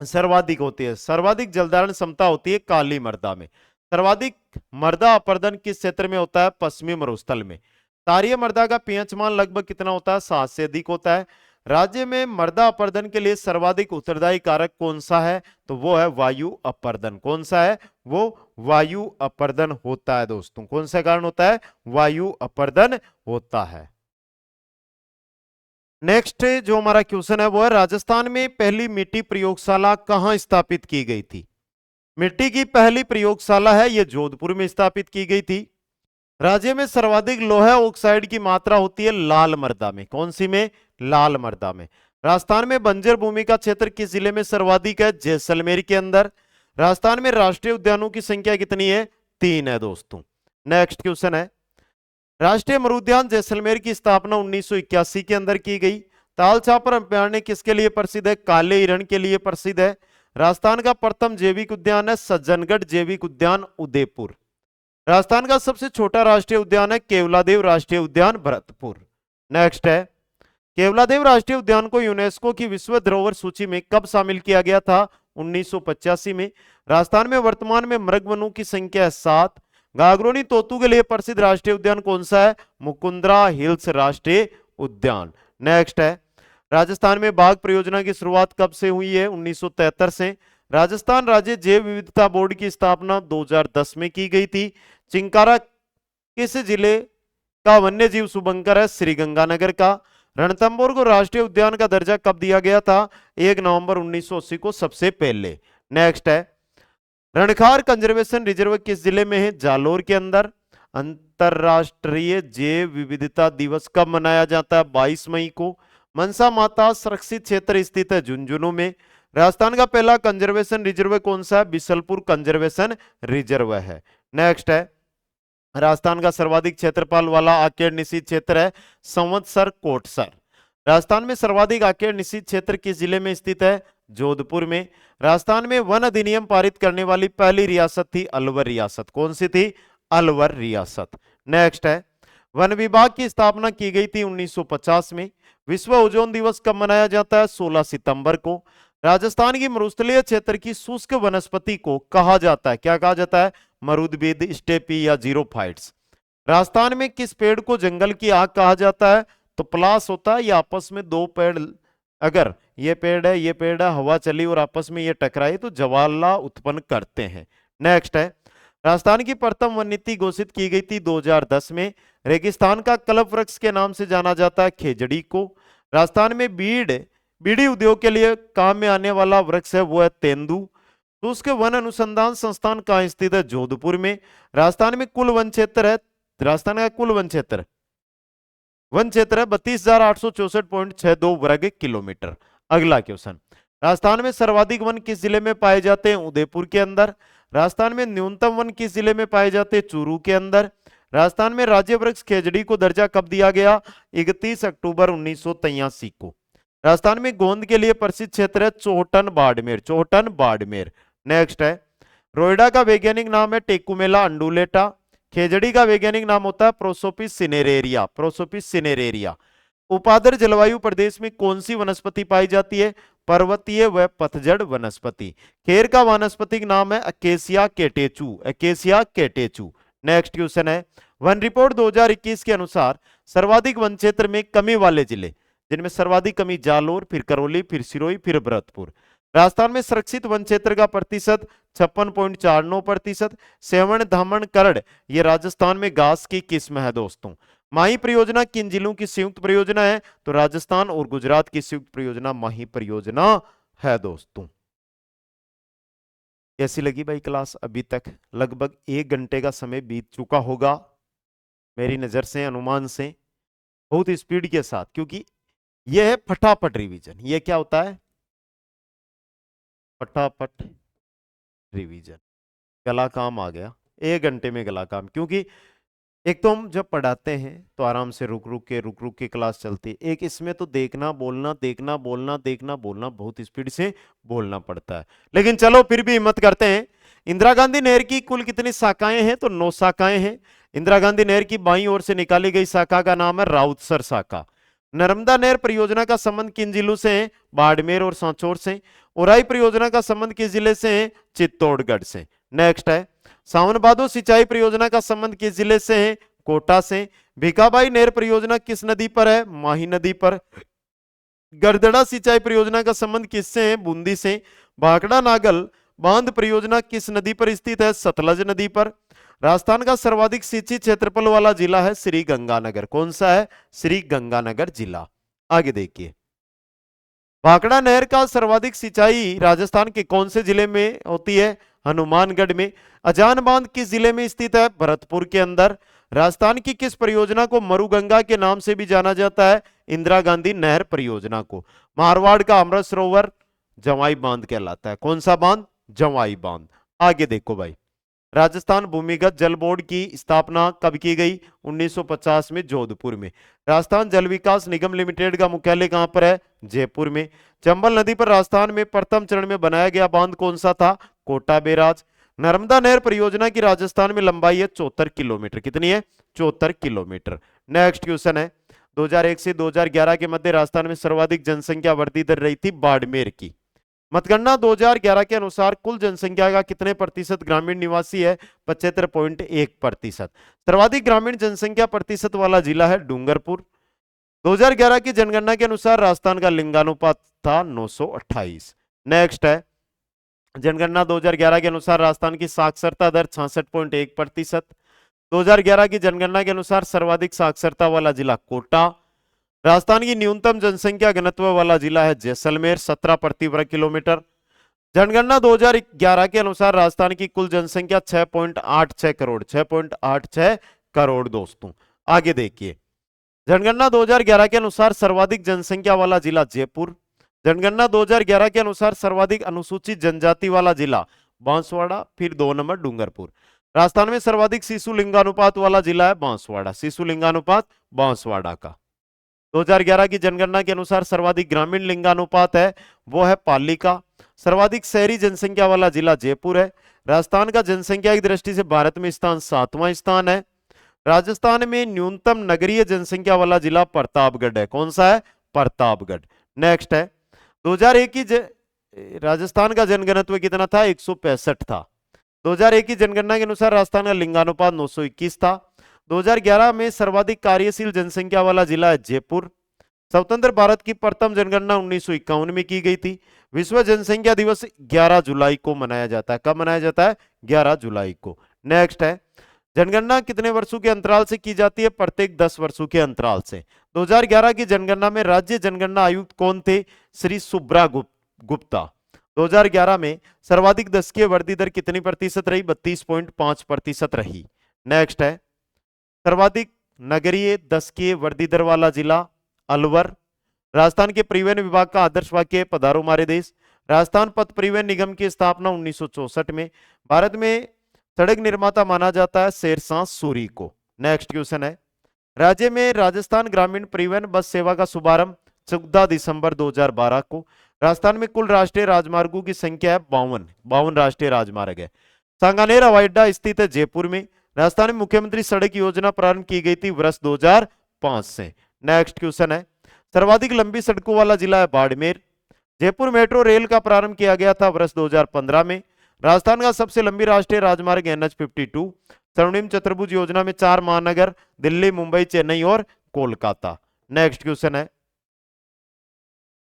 सर्वाधिक होती है? सर्वाधिक जलधारण क्षमता होती है काली मर्दा में। सर्वाधिक मर्दा अपर्दन किस क्षेत्र में होता है? पश्चिमी मरुस्थल में। तारीय मर्दा का पीएच मान लगभग कितना होता है? 7 से अधिक होता है। राज्य में मर्दा अपर्दन के लिए सर्वाधिक उत्तरदायी कारक कौन सा है? तो वो है वायु अपर्दन। कौन सा है? वो वायु अपर्दन होता है दोस्तों। कौन सा कारण होता है? वायु अपर्दन होता है। नेक्स्ट जो हमारा क्वेश्चन है वो है, राजस्थान में पहली मिट्टी प्रयोगशाला कहां स्थापित की गई थी? मिट्टी की पहली प्रयोगशाला है ये जोधपुर में स्थापित की गई थी। राज्य में सर्वाधिक लोहा ऑक्साइड की मात्रा होती है लाल मर्दा में। कौन सी में? लाल मर्दा में। राजस्थान में बंजर भूमि का क्षेत्र किस जिले में सर्वाधिक है? जैसलमेर के अंदर। राजस्थान में राष्ट्रीय उद्यानों की संख्या कितनी है? 3 है दोस्तों। नेक्स्ट क्वेश्चन है, राष्ट्रीय मरुद्यान जैसलमेर की स्थापना 1981 के अंदर की गई। ताल छापर अभ्यारण्य किसके लिए प्रसिद्ध है? काले हिरण के लिए प्रसिद्ध है। राजस्थान का प्रथम जैविक उद्यान है सज्जनगढ़ जैविक उद्यान उदयपुर। राजस्थान का सबसे छोटा राष्ट्रीय उद्यान है केवलादेव राष्ट्रीय उद्यान भरतपुर। नेक्स्ट है, केवलादेव राष्ट्रीय उद्यान को यूनेस्को की विश्व धरोहर सूची में कब शामिल किया गया था? 1985 में। राजस्थान में वर्तमान में मृगवनों की संख्या है 7। गागरोनी तोतू के लिए प्रसिद्ध राष्ट्रीय उद्यान कौन सा है? मुकुंदरा हिल्स राष्ट्रीय उद्यान। नेक्स्ट है, राजस्थान में बाघ परियोजना की शुरुआत कब से हुई है? 1973 से। राजस्थान राज्य जैव विविधता बोर्ड की स्थापना 2010 में की गई थी। चिंकारा किस जिले का वन्य जीव शुभंकर है? श्रीगंगानगर का। रणथंभौर को राष्ट्रीय उद्यान का दर्जा कब दिया गया था? 1 नवंबर 1980 को सबसे पहले। नेक्स्ट है, रणखार कंजर्वेशन रिजर्व किस जिले में है? जालोर के अंदर। अंतरराष्ट्रीय जैव विविधता दिवस कब मनाया जाता है? 22 मई को। मनसा माता सुरक्षित क्षेत्र स्थित है झुंझुनू में। राजस्थान का पहला कंजर्वेशन रिजर्व कौन सा है? बिसलपुर कंजर्वेशन रिजर्व है। नेक्स्ट है, राजस्थान का सर्वाधिक क्षेत्रफल वाला आकेड़ निषिद्ध क्षेत्र है संवत्सर कोटसर। राजस्थान में सर्वाधिक आकेड़ निषिद्ध क्षेत्र किस जिले में स्थित है? जोधपुर में। राजस्थान में वन अधिनियम पारित करने वाली पहली रियासत थी अलवर रियासत। कौन सी थी? अलवर रियासत। नेक्स्ट है, वन विभाग की स्थापना की गई थी 1950 में। विश्व ओजोन दिवस कब मनाया जाता है? 16 सितंबर को। राजस्थान की मरुस्थलीय क्षेत्र की शुष्क वनस्पति को कहा जाता है, क्या कहा जाता है? मरुदबिद, स्टेपी या जीरोफाइट्स। राजस्थान में किस पेड़ को जंगल की आग कहा जाता है? तो पलास होता है। ये आपस में दो पेड़, अगर ये पेड़ है ये पेड़ है, हवा चली और आपस में ये टकराए तो ज्वाला उत्पन्न करते हैं। नेक्स्ट है, राजस्थान की प्रथम वन नीति घोषित की गई थी 2010 में। रेगिस्तान का कल्प वृक्ष के नाम से जाना जाता है खेजड़ी को। राजस्थान में बीड़ी उद्योग के लिए काम में आने वाला वृक्ष है वो है तेंदू। तो उसके वन अनुसंधान संस्थान कहाँ स्थित है? जोधपुर में। राजस्थान में कुल वन क्षेत्र है, राजस्थान का कुल वन क्षेत्र है 32,864.62 वर्ग किलोमीटर। अगला क्वेश्चन, राजस्थान में सर्वाधिक वन किस जिले में पाए जाते हैं? उदयपुर के अंदर। राजस्थान में न्यूनतम वन किस जिले में पाए जाते हैं? चूरू के अंदर। राजस्थान में राज्य वृक्ष खेजड़ी को दर्जा कब दिया गया? 31 अक्टूबर 1983 को। राजस्थान में गोंद के लिए प्रसिद्ध क्षेत्र है चोहटन बाड़मेर। चोहटन बाड़मेर। नेक्स्ट है, रोइडा का वैज्ञानिक नाम है टेकुमेला अंडुलेटा। खेजड़ी का वैज्ञानिक नाम होता है प्रोसोपिस सिनेरेरिया। Prosopis cineraria. उपादर जलवायु प्रदेश में कौन सी वनस्पति पाई जाती है? पर्वतीय व पतझड़ वनस्पति। खेर का वानस्पतिक नाम है अकेसिया केटेचू। अकेसिया केटेचू। नेक्स्ट क्वेश्चन है, वन रिपोर्ट 2021 के अनुसार सर्वाधिक वन क्षेत्र में कमी वाले जिले, जिनमें सर्वाधिक कमी जालोर, फिर करौली, फिर सिरोही, फिर भरतपुर। राजस्थान में संरक्षित वन क्षेत्र का प्रतिशत 56.49%। सेवण, धामण, करड़ ये राजस्थान में घास की किस्म है दोस्तों। माही परियोजना किन जिलों की संयुक्त परियोजना है? तो राजस्थान और गुजरात की संयुक्त परियोजना माही परियोजना है दोस्तों। कैसी लगी भाई क्लास? अभी तक लगभग 1 घंटे का समय बीत चुका होगा मेरी नजर से, अनुमान से, बहुत स्पीड के साथ, क्योंकि यह है फटाफट रिवीजन। यह क्या होता है? फटाफट रिवीजन। गला काम आ गया 1 घंटे में, गला काम। क्योंकि एक तो हम जब पढ़ाते हैं तो आराम से रुक रुक के क्लास चलती है। एक इसमें तो देखना बोलना बहुत स्पीड से बोलना पड़ता है। लेकिन चलो फिर भी हिम्मत करते हैं। इंदिरा गांधी नहर की कुल कितनी शाखाएं हैं? तो 9 शाखाएं हैं। इंदिरा गांधी नहर की बाईं ओर से निकाली गई शाखा का नाम है राउतसर शाखा। नर्मदा नहर परियोजना का संबंध किन जिलों से है? बाड़मेर और सांचौर से। उराई परियोजना का संबंध किस जिले से है? चित्तौड़गढ़ से। नेक्स्ट है, सावन भादो सिंचाई परियोजना का संबंध किस जिले से है? कोटा से। भिकाबाई नहर परियोजना किस नदी पर है? माही नदी पर। गरदड़ा सिंचाई परियोजना का संबंध किससे है? बूंदी से। भाखड़ा नागल बांध परियोजना किस नदी पर स्थित है? सतलज नदी पर। राजस्थान का सर्वाधिक सिंचित क्षेत्रफल वाला जिला है श्री गंगानगर। कौन सा है? श्री गंगानगर जिला। आगे देखिए, भाखड़ा नहर का सर्वाधिक सिंचाई राजस्थान के कौन से जिले में होती है? हनुमानगढ़ में। अजान बांध किस जिले में स्थित है? भरतपुर के अंदर। राजस्थान की किस परियोजना को मरुगंगा के नाम से भी जाना जाता है? इंदिरा गांधी नहर परियोजना को। मारवाड़ का अमृत सरोवर जवाई बांध कहलाता है। कौन सा बांध? जवाई बांध। आगे देखो भाई, राजस्थान भूमिगत जल बोर्ड की स्थापना कब की गई? 1950 में जोधपुर में। राजस्थान जल विकास निगम लिमिटेड का मुख्यालय कहां पर है? जयपुर में। चंबल नदी पर राजस्थान में प्रथम चरण में बनाया गया बांध कौन सा था? कोटा बैराज। नर्मदा नहर परियोजना की राजस्थान में लंबाई है 74 किलोमीटर। कितनी है? 74 किलोमीटर। नेक्स्ट क्वेश्चन है, 2001 से 2011 के मध्य राजस्थान में सर्वाधिक जनसंख्या वृद्धि दर रही थी बाड़मेर की। मतगणना 2011 के अनुसार कुल जनसंख्या का कितने प्रतिशत ग्रामीण निवासी है? 75.1%। सर्वाधिक ग्रामीण जनसंख्या प्रतिशत वाला जिला है डूंगरपुर। 2011 की जनगणना के अनुसार राजस्थान का लिंगानुपात था 928। नेक्स्ट है, जनगणना 2011 के अनुसार राजस्थान की साक्षरता दर 66.1%। 2011 की जनगणना के अनुसार सर्वाधिक साक्षरता वाला जिला कोटा। राजस्थान की न्यूनतम जनसंख्या घनत्व वाला जिला है जैसलमेर, 17 प्रति वर्ग किलोमीटर। जनगणना 2011 के अनुसार राजस्थान की कुल जनसंख्या 6.86 करोड़, 6.86 करोड़ दोस्तों। आगे देखिए, जनगणना 2011 के अनुसार सर्वाधिक जनसंख्या वाला जिला जयपुर। जनगणना 2011 के अनुसार सर्वाधिक अनुसूचित जनजाति वाला जिला बांसवाड़ा, फिर 2 नंबर डूंगरपुर। राजस्थान में सर्वाधिक शिशु लिंगानुपात वाला जिला है बांसवाड़ा, शिशु लिंगानुपात बांसवाड़ा का। 2011 की जनगणना के अनुसार सर्वाधिक ग्रामीण लिंगानुपात है वो है पाली का। सर्वाधिक शहरी जनसंख्या वाला जिला जयपुर है। राजस्थान का जनसंख्या की दृष्टि से भारत में स्थान 7वां स्थान है। राजस्थान में न्यूनतम नगरीय जनसंख्या वाला जिला प्रतापगढ़ है। कौन सा है? प्रतापगढ़। नेक्स्ट है, 2001 की राजस्थान का जनघनत्व कितना था? 165 था। 2001 की जनगणना के अनुसार राजस्थान का लिंगानुपात 921 था। 2011 में सर्वाधिक कार्यशील जनसंख्या वाला जिला है जयपुर। स्वतंत्र भारत की प्रथम जनगणना 1951 में की गई थी। विश्व जनसंख्या दिवस 11 जुलाई को मनाया जाता है। कब मनाया जाता है? 11 जुलाई को। नेक्स्ट है, जनगणना कितने वर्षों के अंतराल से की जाती है? प्रत्येक 10 वर्षों के अंतराल से। 2011 की जनगणना में राज्य जनगणना आयुक्त कौन थे? श्री सुब्रा गुप्ता। 2011 में सर्वाधिक दशकीय वृद्धि दर कितनी प्रतिशत रही? 32.5% रही। नेक्स्ट है, सर्वाधिक नगरीय दशकीय वृद्धि दर वाला जिला अलवर। राजस्थान के परिवहन विभाग का आदर्श वाक्य पधारो हमारे देश। राजस्थान पथ परिवहन निगम की स्थापना 1964 में। भारत में सड़क निर्माता माना जाता है शेरशाह सूरी को। नेक्स्ट क्वेश्चन है, राज्य में राजस्थान ग्रामीण परिवहन बस सेवा का शुभारंभ 14 दिसंबर 2012 को। राजस्थान में कुल राष्ट्रीय राजमार्गों की संख्या है 52 राष्ट्रीय राजमार्ग है। सांगानेर हवाई अड्डा स्थित है जयपुर में। राजस्थान में मुख्यमंत्री सड़क योजना प्रारंभ की गई थी वर्ष 2005 से। नेक्स्ट क्वेश्चन है, सर्वाधिक लंबी सड़कों वाला जिला है बाड़मेर। जयपुर मेट्रो रेल का प्रारंभ किया गया था वर्ष 2015 में। राजस्थान का सबसे लंबी राष्ट्रीय राजमार्ग NH52। स्वर्णिम चतुर्भुज योजना में 4 महानगर दिल्ली, मुंबई, चेन्नई और कोलकाता। नेक्स्ट क्वेश्चन है,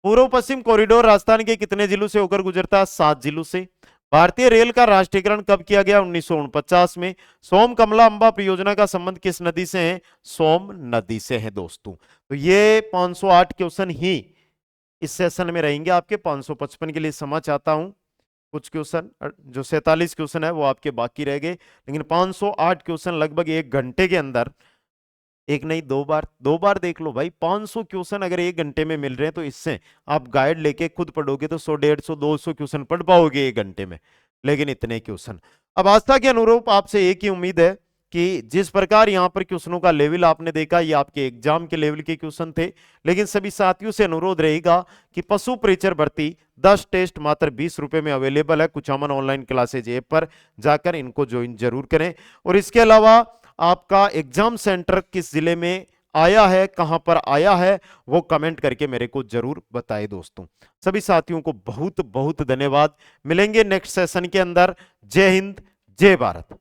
पूर्व पश्चिम कॉरिडोर राजस्थान के कितने जिलों से होकर गुजरता है? 7 जिलों से। भारतीय रेल का राष्ट्रीयकरण कब किया गया? 1949 में। सोम कमला अंबा परियोजना का संबंध किस नदी से है? सोम नदी से है दोस्तों। तो ये 508 क्वेश्चन ही इस सेशन में रहेंगे आपके। 555 के लिए क्षमा चाहता हूं, कुछ क्वेश्चन जो 47 क्वेश्चन है वो आपके बाकी रह गए, लेकिन 508 क्वेश्चन लगभग 1 घंटे के अंदर, एक नहीं 2 बार देख लो भाई। 500 क्वेश्चन अगर 1 घंटे में मिल रहे हैं तो इससे आप गाइड लेके खुद पढ़ोगे तो 100, 150, 200 क्वेश्चन पढ़ पाओगे 1 घंटे में, लेकिन इतने क्वेश्चन। अब आस्था के अनुरूप आपसे एक ही उम्मीद है कि जिस प्रकार यहां पर क्वेश्चनों का लेवल आपने देखा, ये आपके एग्जाम के लेवल के क्वेश्चन थे, लेकिन सभी साथियों से अनुरोध रहेगा कि पशु परिचर भर्ती 10 टेस्ट मात्र 20 रुपए में अवेलेबल है कुछामन ऑनलाइन क्लासेज ऐप पर जाकर इनको ज्वाइन जरूर करें। और इसके अलावा आपका एग्जाम सेंटर किस जिले में आया है, कहां पर आया है, वो कमेंट करके मेरे को जरूर बताएं दोस्तों। सभी साथियों को बहुत बहुत धन्यवाद। मिलेंगे नेक्स्ट सेशन के अंदर। जय हिंद, जय भारत।